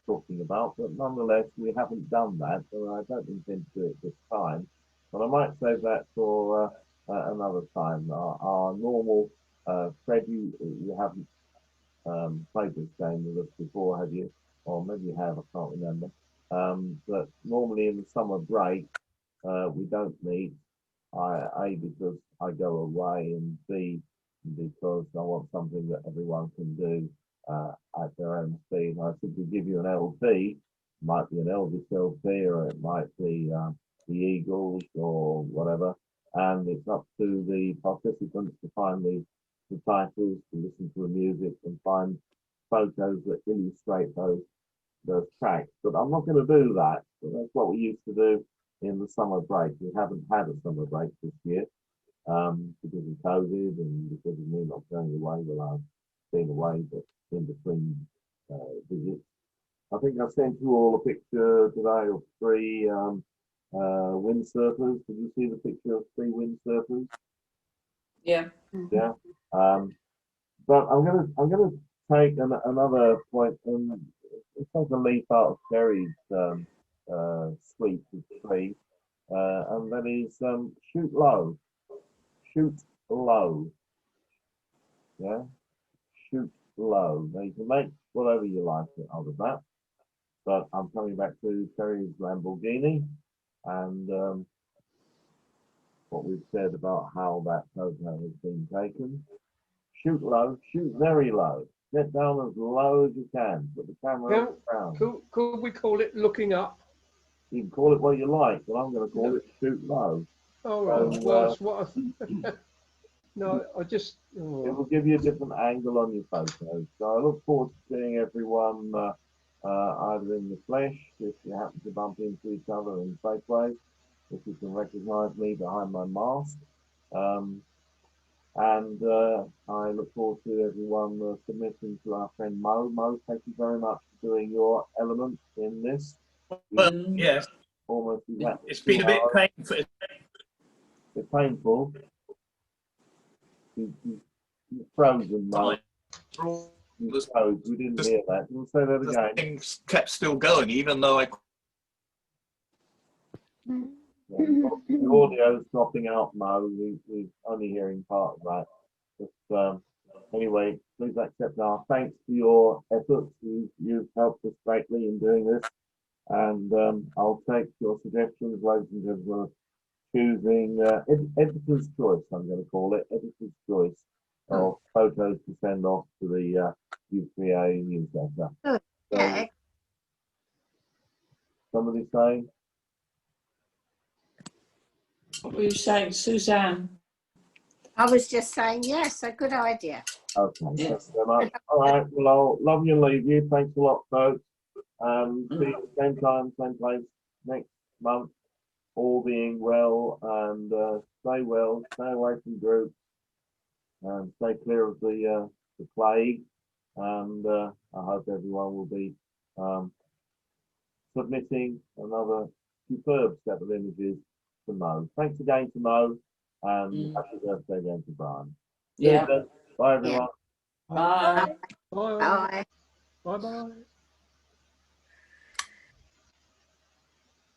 talking about. But nonetheless, we haven't done that, so I don't intend to do it this time. But I might save that for another time. Our normal Fred, you haven't played this game with us before, have you? Or maybe you have, I can't remember. But normally in the summer break, we don't meet. A, because I go away, and B, because I want something that everyone can do at their own speed. I simply give you an LP, might be an Elvis LP, or it might be the Eagles or whatever, and it's up to the participants to find the the titles, to listen to the music, and find photos that illustrate those tracks. But I'm not going to do that. So that's what we used to do in the summer break. We haven't had a summer break this year because of COVID and because of me not going away. Well, I've been away, but in between visits. I think I sent you all a picture today of 3 windsurfers. Did you see the picture of 3 windsurfers? Yeah. Yeah. But I'm gonna take another point and take a leaf out of Terry's suite of 3, and that is shoot low. Shoot low. Yeah. Shoot low. Now you can make whatever you like out of that. But I'm coming back to Terry's Lamborghini and what we've said about how that photo has been taken. Shoot low, shoot very low. Get down as low as you can. Put the camera around. Could we call it looking up? You can call it what you like, but I'm going to call it shoot low. All right. So, Well, that's what I no, I just. Oh. It will give you a different angle on your photos. So I look forward to seeing everyone either in the flesh, if you happen to bump into each other in Safeway, if you can recognize me behind my mask. I look forward to everyone submitting to our friend Mo. Mo, thank you very much for doing your element in this. Well, yes. Almost exactly. It's been a bit painful. It's painful. You're frozen, Mo. You froze. We didn't hear that. We'll say that again. Things kept still going, even though I. Yeah, the audio's dropping out, Mo. We're only hearing part of that. But anyway, please accept our thanks for your efforts. You've helped us greatly in doing this. And I'll take your suggestions, ladies and gentlemen, choosing editor's choice, I'm going to call it, editor's choice of photos to send off to the U3A newsletter. So, somebody saying? What were you saying, Suzanne? I was just saying, yes, a good idea. Okay, Yes. thanks very much. All right, well, I'll love you and leave you. Thanks a lot, folks. See you same time, same place next month, all being well, and stay well, stay away from groups, and stay clear of the plague. And I hope everyone will be submitting another superb set of images to Mo. Thanks again to Mo, and happy birthday again to Brian. Yeah. Bye, everyone. Bye. Bye. Bye. Bye.